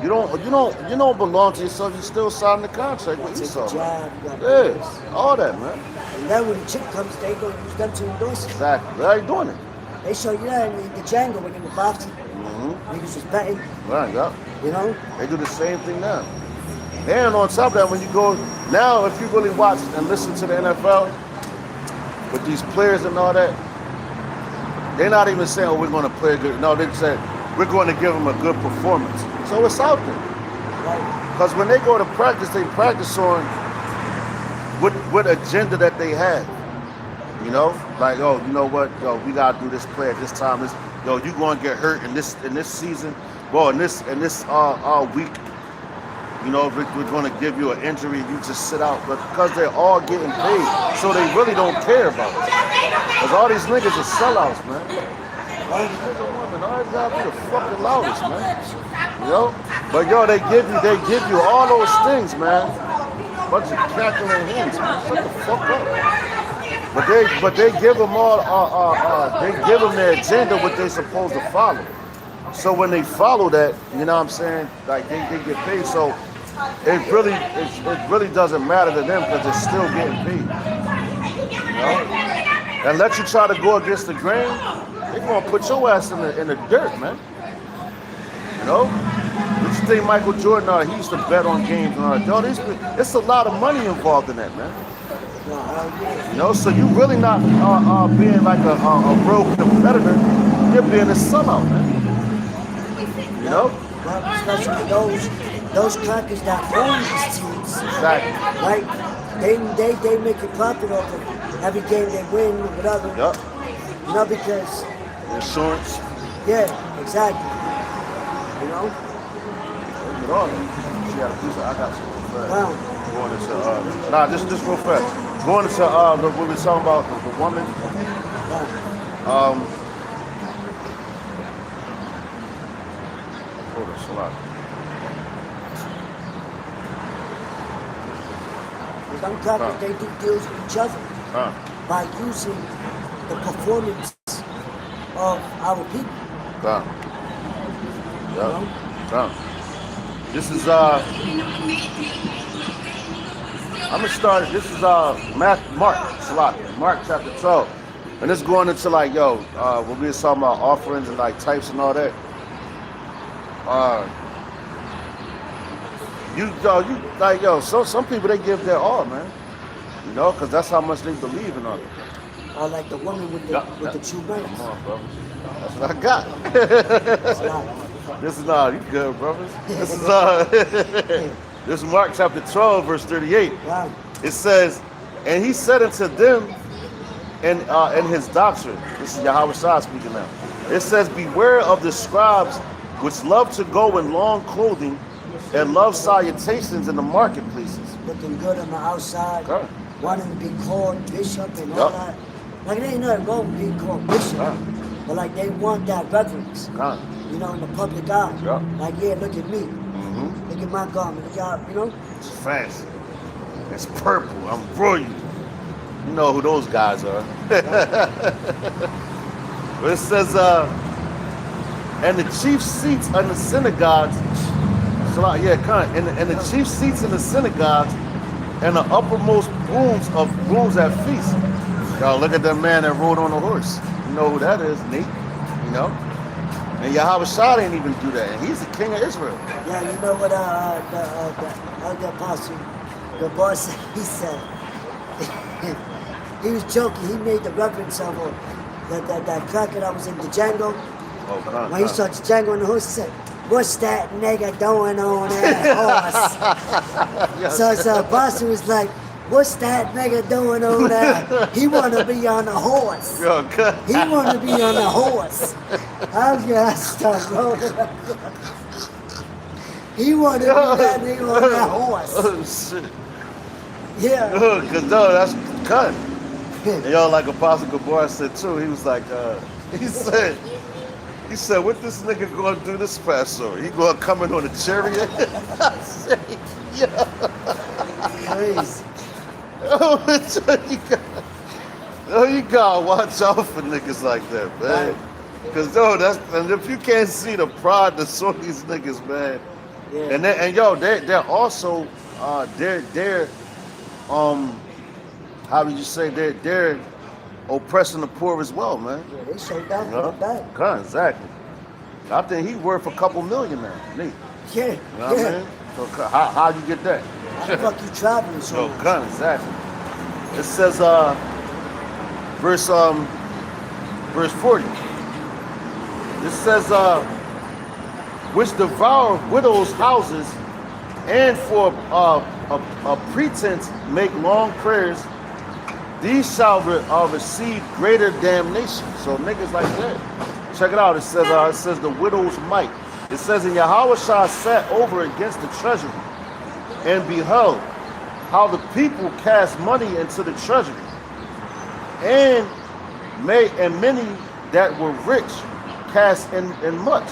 You don't belong to yourself. You still sign the contract with Esau. Yeah, all that, man. And then when the chick comes, they go use them to endorse it. Exactly. They ain't doing it. They show you that in the Django when they were boxing. Niggas was betting. Right, yeah. You know? They do the same thing now. And on top of that, when you go now, if you really watch and listen to the NFL with these players and all that, they're not even saying, "Oh, we're going to play good." No, they said we're going to give them a good performance. So it's out there. Because when they go to practice, they practice on what agenda that they have. You know, like, oh, you know what? Yo, we gotta do this play at this time. You gonna get hurt in this season. Well, in this week, you know, we're gonna give you an injury. You just sit out. But because they're all getting paid, so they really don't care about it. Because all these niggas are sellouts, man. All these niggas and women, all these gotta be the fucking loudest, man. You know? But yo, they give you all those things, man. Bunch of cackling hens, man. Shut the fuck up. But they give them all they give them their agenda what they're supposed to follow. So when they follow that, you know what I'm saying? Like they get paid. So it really doesn't matter to them because they're still getting paid. You know? And let you try to go against the grain, they're gonna put your ass in the dirt, man. You know? What you think Michael Jordan, he used to bet on games and all that? Yo, it's a lot of money involved in that, man. You know, so you really not being like a real competitor. You're being a sellout, man. You know? Especially those crackers that own these teams. Exactly. Right? They make a profit off of every game they win, whatever. Yep. You know, because insurance. Yeah, exactly. You know? Get on it. She had a piece of, I got some. Wow. Going into just real fast. Going into what we were talking about, the woman. Hold on, Salat. Some crackers, they do deals with each other by using the performance of our people. This is I'm gonna start. This is Mark chapter 12, and it's going into like when we were talking about offerings and like types and all that. Some people they give their all, man. You know, because that's how much they believe in all it. Or like the woman with the 2 minutes. Come on, bro. That's what I got. This is you good, brothers. This is This is Mark chapter 12, verse 38. Wow. It says, and he said unto them in his doctrine, this is Yahweh Shah speaking now. It says, beware of the scribes which love to go in long clothing and love salutations in the marketplaces. Looking good on the outside, wanting to be called bishop and all that. Like, there ain't nothing wrong with being called bishop, but like they want that reverence, you know, in the public eye. Like, yeah, look at me. Look at my garment. Look out, you know? It's fancy. It's purple. I'm royal. You know who those guys are. But it says, and the chief seats in the synagogues, and the chief seats in the synagogues and the uppermost rooms at feast. Y'all look at that man that rode on the horse. You know who that is, Nate. You know? And Yahweh Shah didn't even do that. And he's the king of Israel. Yeah, you know what the apostle, the boss said? He said, he was joking. He made the reference of that cracker that was in the Django. Oh, God. When he saw Django on the horse, he said, "What's that nigga doing on that horse?" Yes. So apostle was like, "What's that nigga doing on that? He want to be on the horse. Yo, God. He want to be on the horse." I was gonna start rolling. He want to be that nigga on that horse. Oh, shit. Yeah. Because, no, that's cut. And y'all, like Apostle Gabor said, too, he was like, he said, what this nigga gonna do this Passover? He gonna come in on a chariot? I said, yeah. Crazy. You gotta watch out for niggas like that, man. Cause and if you can't see the pride that's on these niggas, man. Yeah. They're also they're how did you say they're oppressing the poor as well, man. Yeah, they shut down You know? back. Exactly. I think he worth a couple million now, Nate. Yeah. You know what I mean? So how you get that? How the fuck you traveling so So much? exactly. It says verse 40. It says which devour widows' houses and for a pretense make long prayers, these shall receive greater damnation. So niggas like that. Check it out. It says the widow's mite. It says, and Yahweh Shah sat over against the treasury and beheld how the people cast money into the treasury, and many that were rich cast in much.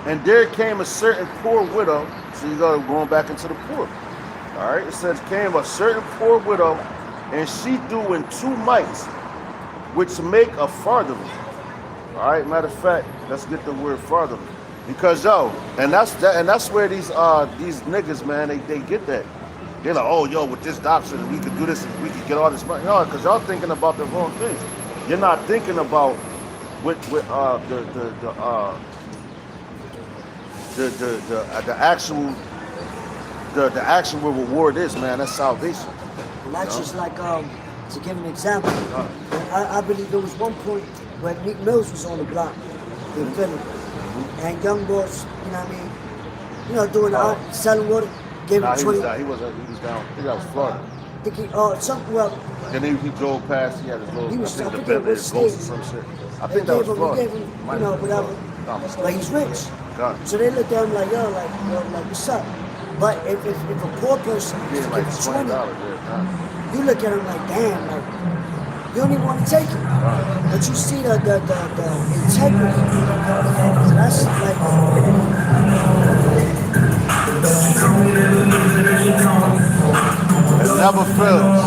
And there came a certain poor widow. So you go going back into the poor. All right. It says came a certain poor widow, and she threw in 2 mites, which make a farthing. All right. Matter of fact, let's get the word farthing, because and that's where these niggas, man, they get that. They're like, oh, yo, with this doctrine, we could do this, and we could get all this money. No, because y'all thinking about the wrong things. You're not thinking about what the actual reward is, man. That's salvation. And that's just like, to give an example, I believe there was one point where Nick Mills was on the block in Philly, and young boys, you know what I mean, doing selling water, gave him 20. He was down. I think that was Florida. Then he drove past. He had his little. He was, I think I the forget Bentley, what his Ghost or state. some shit. I think that was Florida. We gave him, whatever. But he's rich. God. So they looked at him like, yo, like what's up? But if a poor person Yeah, gives like you $20. 20, Yeah, you look at him like, damn, like you don't even want to take it. But you see the integrity. So that's like it never fails.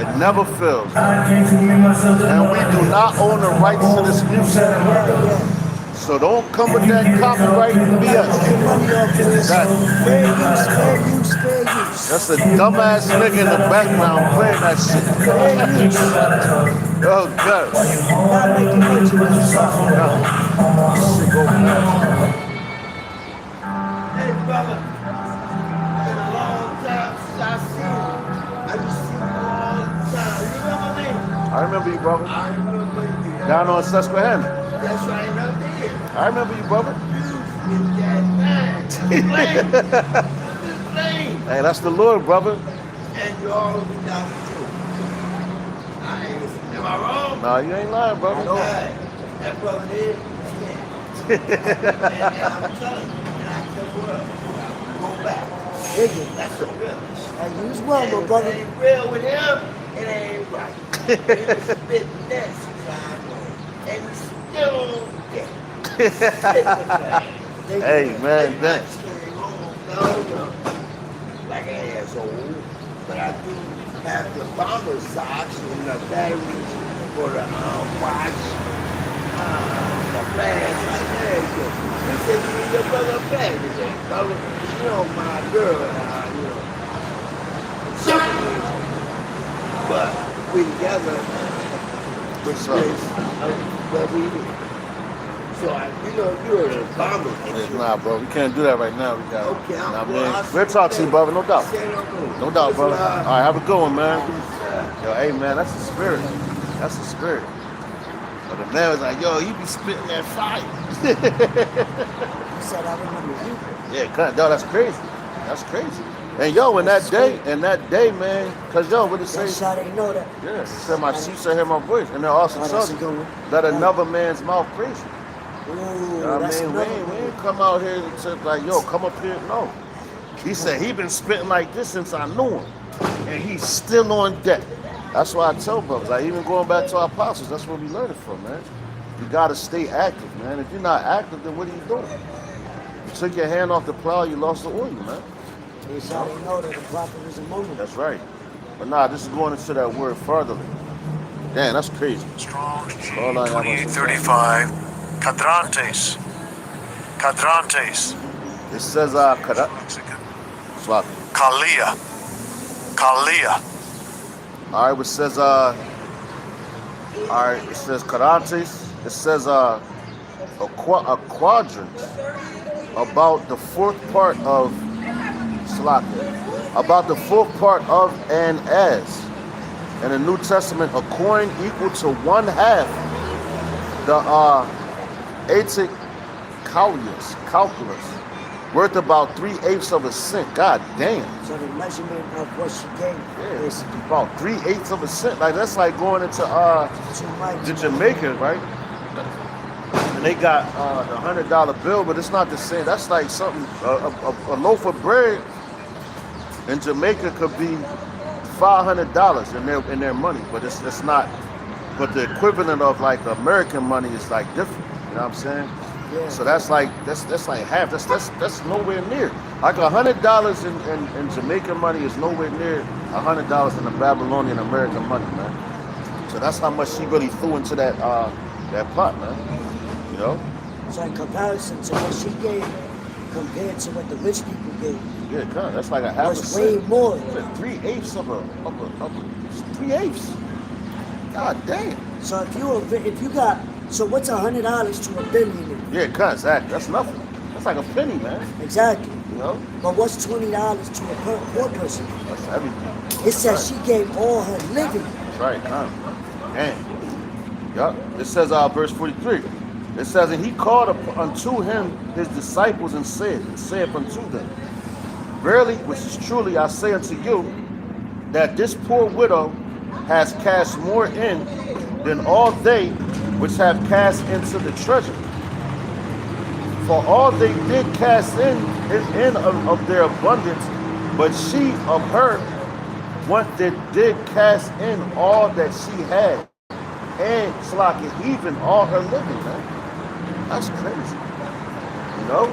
It never fails. And we do not own the rights to this music. So don't come with that copyright BS. fair use. That's a dumbass nigga in the background playing that shit. Oh, God. Not making much of it. Shit go fast. Hey, brother. Been a long time since I seen you. I used to see you all the time. You remember me? I remember you, brother. I remember you. Down on Susquehanna. That's right, no did. I remember you, brother. You that thing. Hey, that's the Lord, brother. And you always be down the truth. Am I wrong? No, you ain't lying, brother. No. That brother did. And I'm telling you, and I tell you what, go back. That's the real. And you as well, my It brother. ain't real with him, it ain't right. He was spitting that sometimes, and we still on deck. Hey, man, thanks. Like an asshole, but I do have the bomber socks and the batteries for the watch, the flash, like that. He said, you need your brother a bag today, brother. You know, my girl, separated. But we together with So- grace where we live. So you're an abomination. Nah, bro, we can't do that right now. We got. Okay, Nah, well, man. I'll We'll talk to you, brother. No doubt. say no more. No doubt, brother. That's All why right, have a good one, man. I- Yo, hey, man, that's the spirit. That's the spirit. But the man was like, yo, you be spitting that fire. He said, I remember you. Yeah, yo, that's crazy. That's crazy. And yo, in that day, man, cause yo, what it say? That's how they know that. Yeah, it said my sheep shall hear my voice, and then also Oh, tell that's a you, good one. let another man's mouth praise you. Ooh, You know what I that's mean? We another ain't, we one. ain't come out here and said like, yo, come up here. No. He said he been spitting like this since I knew him, and he's still on deck. That's why I tell brothers, like even going back to our apostles, that's where we learn it from, man. You gotta stay active, man. If you're not active, then what are you doing? You took your hand off the plow, you lost the oil, man. That's how they know that the prophet is among them. That's right. But nah, this is going into that word further. Damn, that's crazy. Strong's G Hold on, y'all. 2835. Cadrantes. Cadrantes. It says, Mexican. swap. Kalia. Kalia. All right, it says, all right, it says Carantes. It says, a quadrant about the fourth part of Slakia, about the fourth part of an as. In the New Testament, a coin equal to 1/2 the Attic calculus, worth about 3/8 of a cent. God damn. So the measurement of what she gave Yeah, is about 3/8 of a cent. Like that's like going into too much. the Jamaican, right? And they got the $100 bill, but it's not the same. That's like something. A loaf of bread in Jamaica could be $500 in their money, but it's not. But the equivalent of like American money is like different. You know what I'm saying? Yeah. So that's like half. That's nowhere near. Like $100 in Jamaican money is nowhere near $100 in the Babylonian American money, man. So that's how much she really threw into that pot, man. You know? So in comparison to what she gave, compared to what the rich people gave, Yeah, God, that's like a half a was way cent. more. 3/8 of a 3/8. God damn. So if you got, so what's $100 to $1 billion? Yeah, God, exactly. That's nothing. That's like a penny, man. Exactly. You know? But what's $20 to a poor person? That's everything. It says she gave all her living. That's right, huh? Damn. Yup. It says verse 43. It says, and he called unto him his disciples and said unto them, verily, which is truly, I say unto you, that this poor widow has cast more in than all they which have cast into the treasure. For all they did cast in of their abundance, but she of her what that did cast in all that she had, and Slakia, even all her living, man. That's crazy. You know?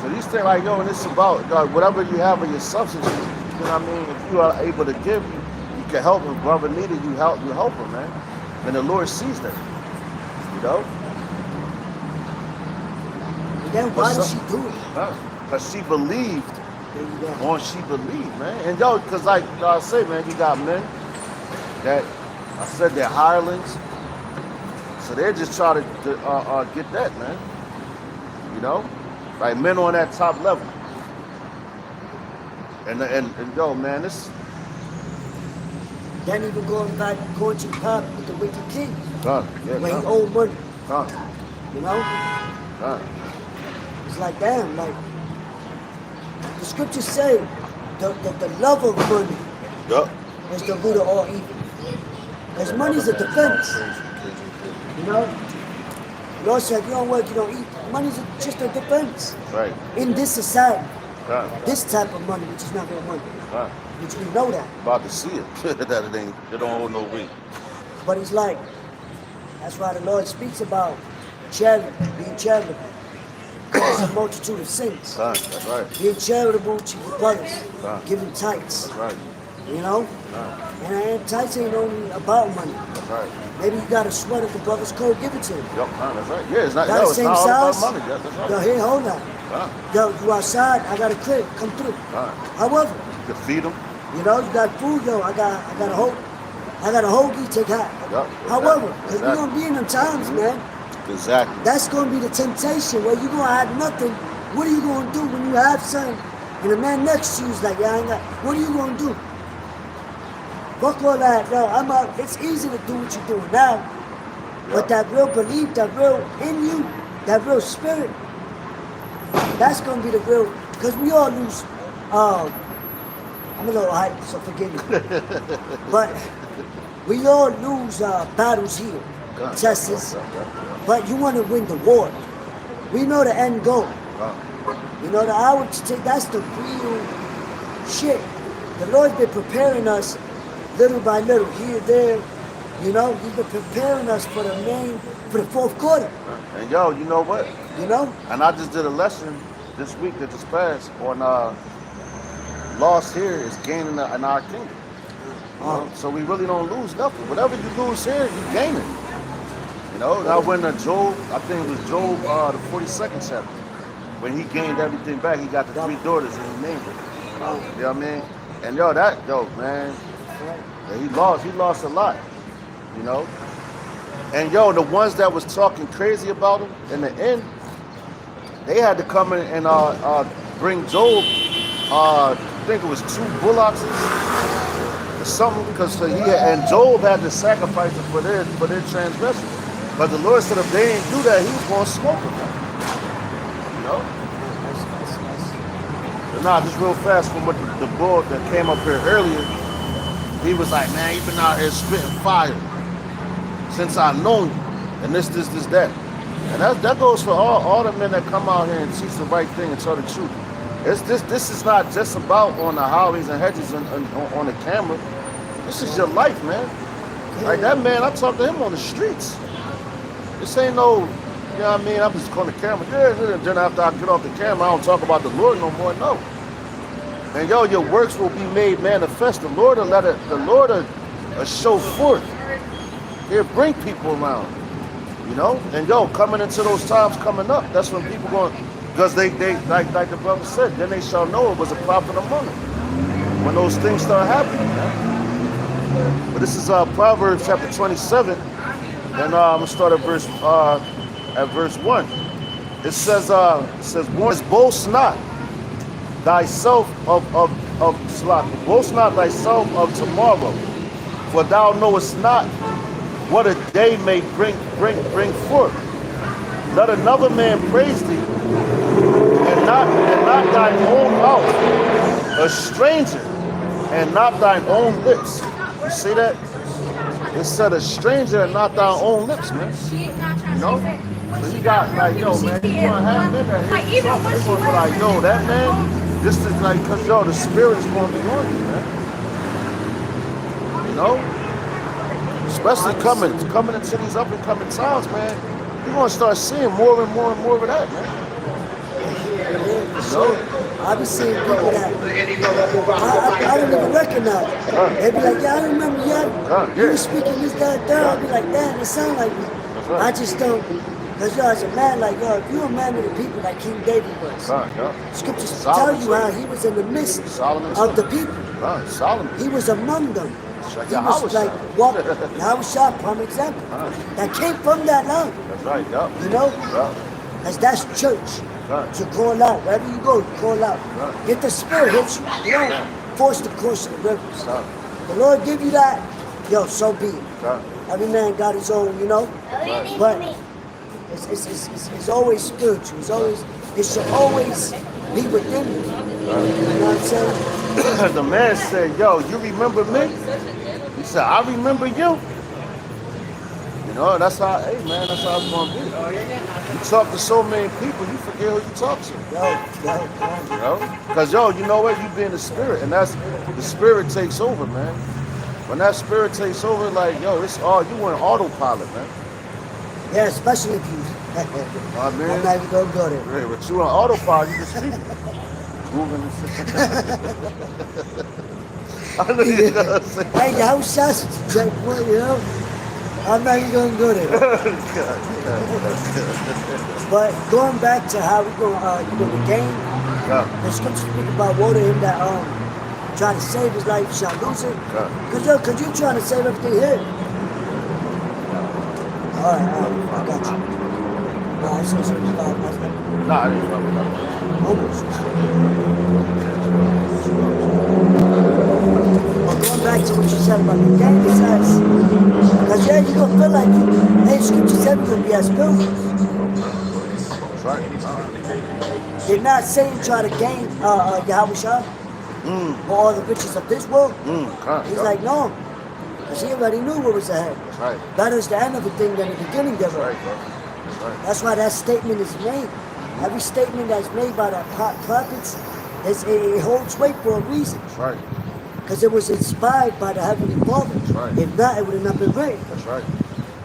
So these things like, yo, and it's about whatever you have in your substance, you know what I mean? If you are able to give, you can help him. Brother needed, you help him, man. And the Lord sees that. You know? And then why did she do it? Because she believed There you go. on she believed, man. And yo, because like I say, man, you got men that, I said they're hirelings. So they're just trying to get that, man. You know? Like men on that top level. And yo, man, this Then even going to the pub with the wicked king, done. Yeah, where he done. owed money, Done. you know? Done. It's like, damn, like, the scriptures say the love of money Yup. is the root of all evil. Because money's a defense, you know? Lord said, you don't work, you don't eat. Money's just a defense. Right. In this society, Done. this type of money, which is not real money, Done. which we know that. About to see it. That it don't hold no weight. But it's like, that's why the Lord speaks about charity, being charitable. Cause a multitude of sins. Done. That's right. Being charitable to your brothers, Right. giving tithes, That's right. you know? Done. And tithes ain't only about money. That's right. Maybe you got a sweater the brother's coat, give it to him. Yup. Done. That's right. Yeah, it's not. Got No, the it's same not all about size? money. Yeah, that's right. Yo, here, hold on. Done. Yo, you outside, I got a crib, come through. Done. However, You can feed them. You know, you got food, yo. I got a hoagie, take half. Yep. However, because Exactly. we're gonna be in them times, man. Exactly. That's gonna be the temptation where you're gonna have nothing. What are you gonna do when you have something and the man next to you is like, yeah, I ain't got, what are you gonna do? Fuck all that. No, I'm out. It's easy to do what you're doing now. But that real belief, that real in you, that real spirit, that's gonna be the real, because we all lose, I'm a little hype, so forgive me. But we all lose battles here, tests, but you wanna win the war. We know the end goal. You know, the hour to take, that's the real shit. The Lord's been preparing us little by little, here, there. You know, He's been preparing us for the fourth quarter. And yo, you know what? You know? And I just did a lesson this week that just passed on loss here is gaining in our kingdom. You know? So we really don't lose nothing. Whatever you lose here, you gain it. You know, I went to Job, I think it was Job, the 42nd chapter. When he gained everything back, he got the 3 daughters and he named them. You know what I mean? And yo, man, yeah, he lost a lot. You know? And yo, the ones that was talking crazy about him in the end, they had to come in and bring Job, I think it was 2 bullocks or something, because Job had to sacrifice it for their transgression. But the Lord said if they didn't do that, he was going to smoke them. You know? But nah, just real fast from what the bull that came up here earlier, he was like, man, you been out here spitting fire since I know you, and this, that. And that goes for all the men that come out here and teach the right thing and tell the truth. This is not just about on the highways and hedges and on the camera. This is your life, man. Like that man, I talk to him on the streets. This ain't no, you know what I mean? I'm just on the camera. Yeah, then after I get off the camera, I don't talk about the Lord no more. No. And yo, your works will be made manifest. The Lord will show forth. He'll bring people around. You know? And yo, coming into those times coming up, that's when people going, because they like the brother said, then they shall know it was a prophet among them. When those things start happening, man. But this is Proverbs chapter 27, and I'm gonna start at verse 1. It says, boast not thyself boast not thyself of tomorrow, for thou knowest not what a day may bring forth. Let another man praise thee, and not thine own mouth, a stranger, and not thine own lips. You see that? It said a stranger and not thine own lips, man. You know? So you got like, yo, man, you gonna have men that hate something. They gonna be like, yo, that man, this is like, cause yo, the spirit is gonna be on you, man. You know? Especially coming into these up and coming times, man. You're gonna start seeing more and more and more of that, man. So I be seeing people that I don't even recognize. They be like, yeah, I remember you were speaking this, that. I'll be like, damn, it sound like me. I just don't. Because yo, as a man, like yo, if you're a man of the people like King David was, scriptures tell you how he was in the midst of the people. He was among them. He was like, what? Yahushua, prime example. That came from that line. That's right, yeah. You know? Because that's church. To call out. Wherever you go, call out. Get the spirit hits you. You don't force the course of the rivers. The Lord give you that, yo, so be it. Every man got his own, you know? But it's always spiritual. It should always be within you. You know what I'm saying? The man said, yo, you remember me? He said, I remember you. You know, that's how, hey man, that's how it's gonna be. You talk to so many people, you forget who you talk to. You know? Because yo, you know what? You be in the spirit, and that's the spirit takes over, man. When that spirit takes over, like, yo, it's all you want autopilot, man. Yeah, especially if you Man. I'm not even gonna go there. Hey, but you on autopilot, you just keep moving and I know you know what I'm saying. Hey, the house sausage, Jack, what, you know? I'm not even gonna go there. But going back to how we go, the game, the scripture speak about woe to him that try to save his life shall lose it. God. Cause you trying to save everything here. Alright, I got you. Nah, it's also Nah, I didn't know that. almost. But going back to what you said about the gang, it says, because yeah, you don't feel like it. Hey, scripture said we're going to be as pilgrims. That's right. Did not Satan try to gain Yahweh Shah or all the riches of this world? God. He's like, no. Because he already knew what was ahead. That's right. Better is the end of a thing than the beginning That's thereof. right, bro. That's right. That's why that statement is made. Every statement that's made by the prophets, it holds weight for a reason. That's right. Because it was inspired by the Heavenly Father. That's right. If not, it would have not been written. That's right.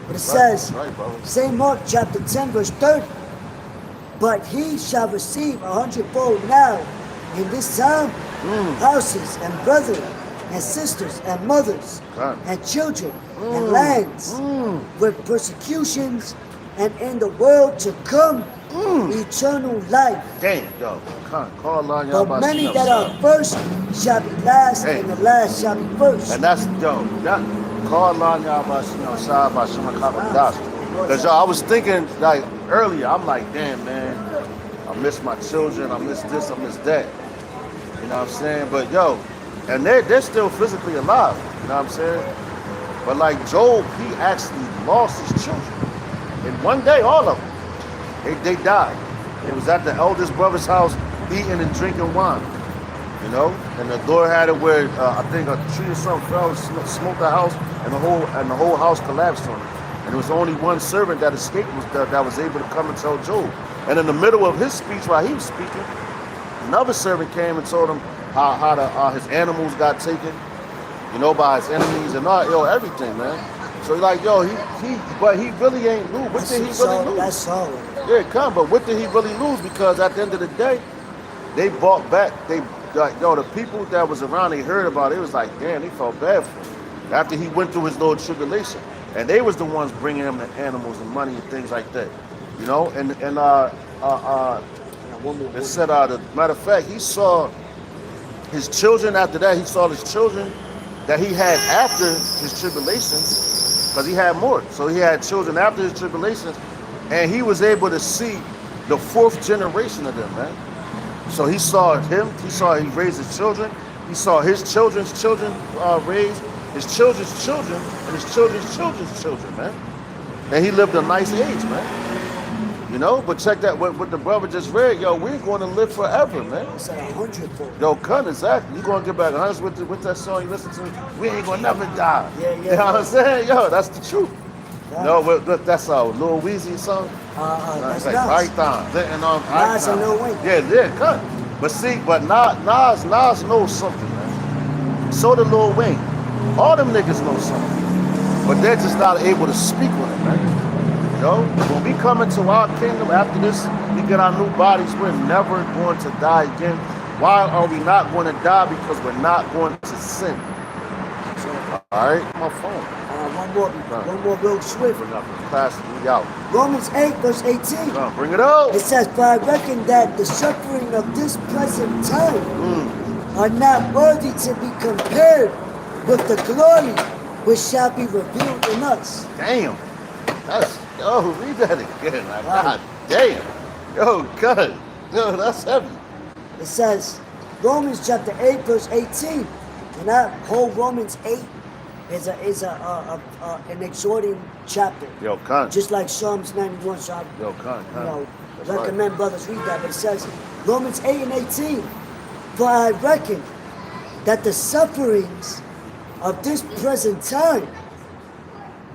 But it That's right. says, That's right, bro. St. Mark chapter 10, verse 30, but he shall receive 100-fold now in this time houses and brethren and sisters and mothers God. and children and lands with persecutions, and in the world to come eternal life. Damn, yo. Call Allah, But y'all many that are first shall be last, Hey. and the last shall be first. And that's, yo, that, call Allah, y'all side by Shema Kabbalah. Because, yo, I was thinking, like, earlier, I'm like, damn, man, I miss my children, I miss this, I miss that. You know what I'm saying? But, yo, and they're still physically alive. You know what I'm saying? But, like, Job, he actually lost his children. In one day, all of them. They died. It was at the eldest brother's house, eating and drinking wine. You know, and the door had it where I think a tree or something fell, and smoked the house, and the whole house collapsed on it. And it was only one servant that escaped that was able to come and tell Job. And in the middle of his speech, while he was speaking, another servant came and told him how his animals got taken, you know, by his enemies and everything, man. So like, yo, but he really ain't lose. What did he really lose? That's solid. Yeah, come, but what did he really lose? Because at the end of the day, they bought back. The people that was around, they heard about it. It was like, damn, they felt bad for him after he went through his little tribulation, and they was the ones bringing him the animals and money and things like that, you know. And it said, the matter of fact, he saw his children after that. He saw his children that he had after his tribulations, because he had more. So he had children after his tribulations, and he was able to see the fourth generation of them, man. So he saw him, he raised his children, he saw his children's children raised, his children's children, and his children's children's children, man. And he lived a nice age, man. You know, but check that, what the brother just read, yo, we're going to live forever, man. It's at 100-fold. Yo, cut, exactly. You're going to get back 100 with that song you listen to. We ain't going to never die. Yeah. You know what I'm saying? Yo, that's the truth. Yeah. No, but that's our Lil Weezy song. That's It's like, Nas. Python. Nas and Lil Wayne. Yeah, cut. But see, Nas knows something, man. So did Lil Wayne. All them niggas know something. But they're just not able to speak on it, man. You know? When we come into our kingdom after this, we get our new bodies, we're never going to die again. Why are we not going to die? Because we're not going to sin. All right, my phone. One more real swift. Bring up the class, we out. Romans 8, verse 18. Come on, bring it out. It says, for I reckon that the suffering of this present time are not worthy to be compared with the glory which shall be revealed in us. Damn. Read that again. Like, God damn. Yo, God. Yo, that's heavy. It says, Romans chapter 8, verse 18. And that whole Romans 8 is an exhorting chapter. Yo, Khan. Just like Psalms 91. So I That's recommend brothers read that. But it says, Romans 8 and 18. For I reckon that the sufferings of this present time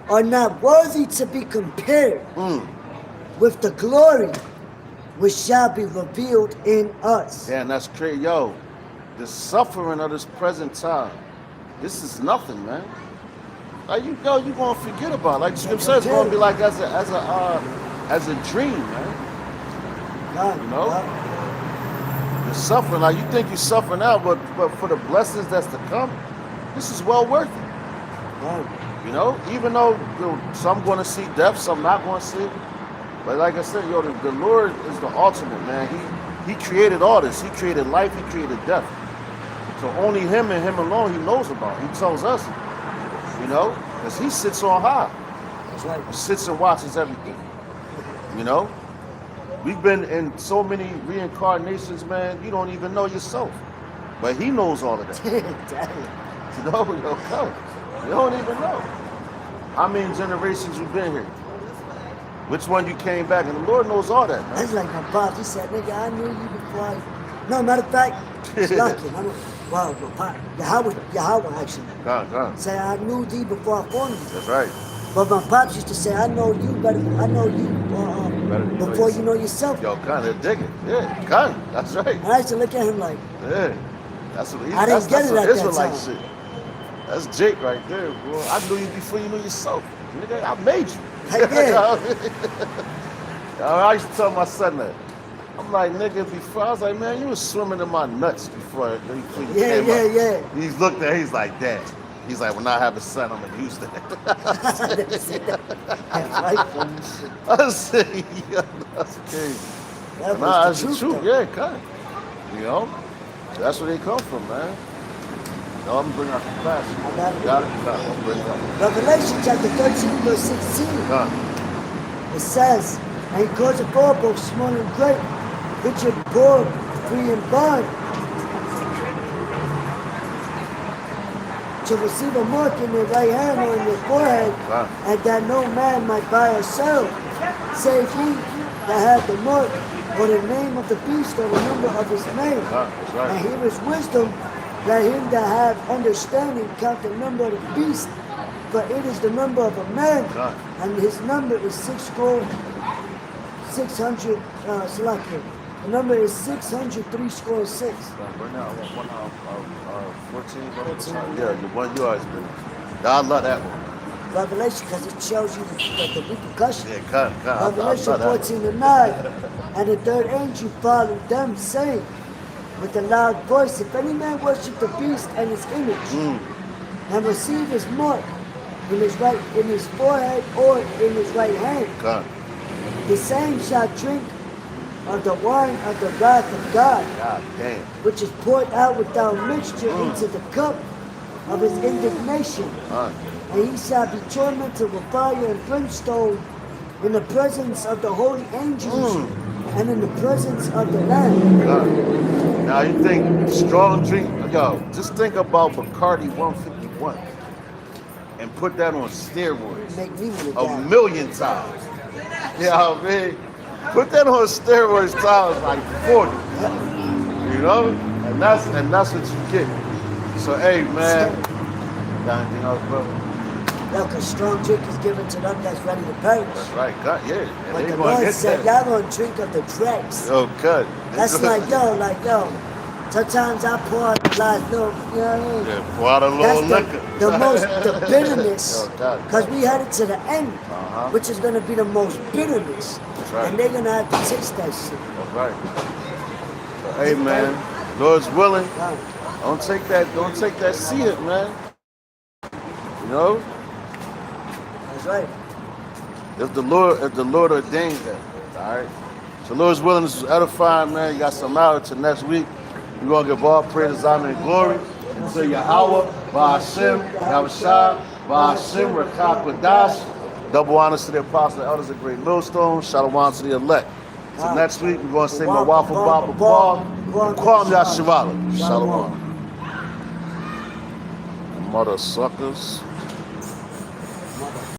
are not worthy to be compared with the glory which shall be revealed in us. Yeah, and that's crazy. Yo, the suffering of this present time, this is nothing, man. Like you gonna forget about it. Like the scripture says, it's gonna be like as a dream, man. You know? The suffering, like you think you're suffering now, but for the blessings that's to come, this is well worth it. You know, even though some going to see death, some not going to see it. But like I said, the Lord is the ultimate, man. He created all this. He created life. He created death. So only him and him alone he knows about. He tells us, you know, because he sits on high. That's right. He sits and watches everything. You know? We've been in so many reincarnations, man, you don't even know yourself. But he knows all of that. Damn. You know, yo, come. You don't even know. How many generations you been here? Which one you came back? And the Lord knows all that, man. That's like my pop. He said, nigga, I knew you before I... No, matter of fact, it's lucky. Wow, my pop. Yahweh actually. Come. Say, I knew thee before I formed you. That's right. But my pops used to say, I know you better. I know you Better than you know before you know yourself. Yo, Con, they're digging. Yeah, Con, that's right. And I used to look at him like, Yeah. That's what I didn't get it some at that Israelite time. shit. That's Jake right there, bro. I knew you before you knew yourself. Nigga, I made you. Heck yeah. I used to tell my son that. I'm like, nigga, before I was like, man, you was swimming in my nuts before you yeah, came yeah, up. yeah. He's looked at, he's like, Dad. He's like, when I have a son, I'm gonna use that. That's right. I said, yeah, that's crazy. That Nah, was that's the truth. though. Yeah, cut. You know, that's where they come from, man. No, I'm gonna bring out the class. I got it. Got it? Got it. I'm bring it up. Revelation chapter 13, verse 16. Got It says, and he calls it for both small and great, rich and poor, free and bond, to receive a mark in their right hand or in their forehead, Wow. and that no man might buy or sell, save he that had the mark, or the name of the beast, or the number of his name. That's right. And here is wisdom, let him that have understanding count the number of the beast, for it is the number of a man, Right. and his number is 600 Salakia. The number is 603 score 6. Right now, 14. Yeah, the one you always been. I love that one. Revelation, because it shows you the repercussion. Yeah, cut. I Revelation love that one. 14 and 9. And the third angel followed them, saying with a loud voice, if any man worship the beast and his image, and receive his mark in his forehead or in his right hand, Cut. the same shall drink of the wine of the wrath of God, God damn. which is poured out without mixture into the cup of his indignation. And he shall be tormented with fire and brimstone in the presence of the holy angels and in the presence of the Lamb. Now you think strong drink, yo, just think about Bacardi 151 and put that on steroids Make me want to a die. million times. You know what I mean? Put that on steroids times like 40. You know? And that's what you get. So hey man, got anything else, brother? No, because strong drink is given to them that's ready to perish. That's right, cut, yeah. And But they the gonna Lord get said, that. y'all gonna drink of the dregs. Yo, cut. That's like yo. Sometimes I pour out the last little, you know what I mean? Yeah, pour out a little That's liquor. the bitterness, Yo, God. because we headed to the end, Uh-huh. which is going to be the most bitterness, right. and they're going to have to taste that shit. That's right. So, hey man, Lord's willing. Wow. Don't take that seed, man. You know? That's right. If the Lord ordained that. Alright? So Lord's willing, this is edifying, man. You got some out to next week. We're gonna give all praise, honor, and glory to Yahweh, Ba'ashem, Yahushua, Ba'ashem, Rakah Quadash. Double honors to the apostles and elders of Great Millstone. Shalom to the elect. So next week we're gonna sing my Waffle Baba Ball. Kwam Yashivala. Shalom. Mother suckers.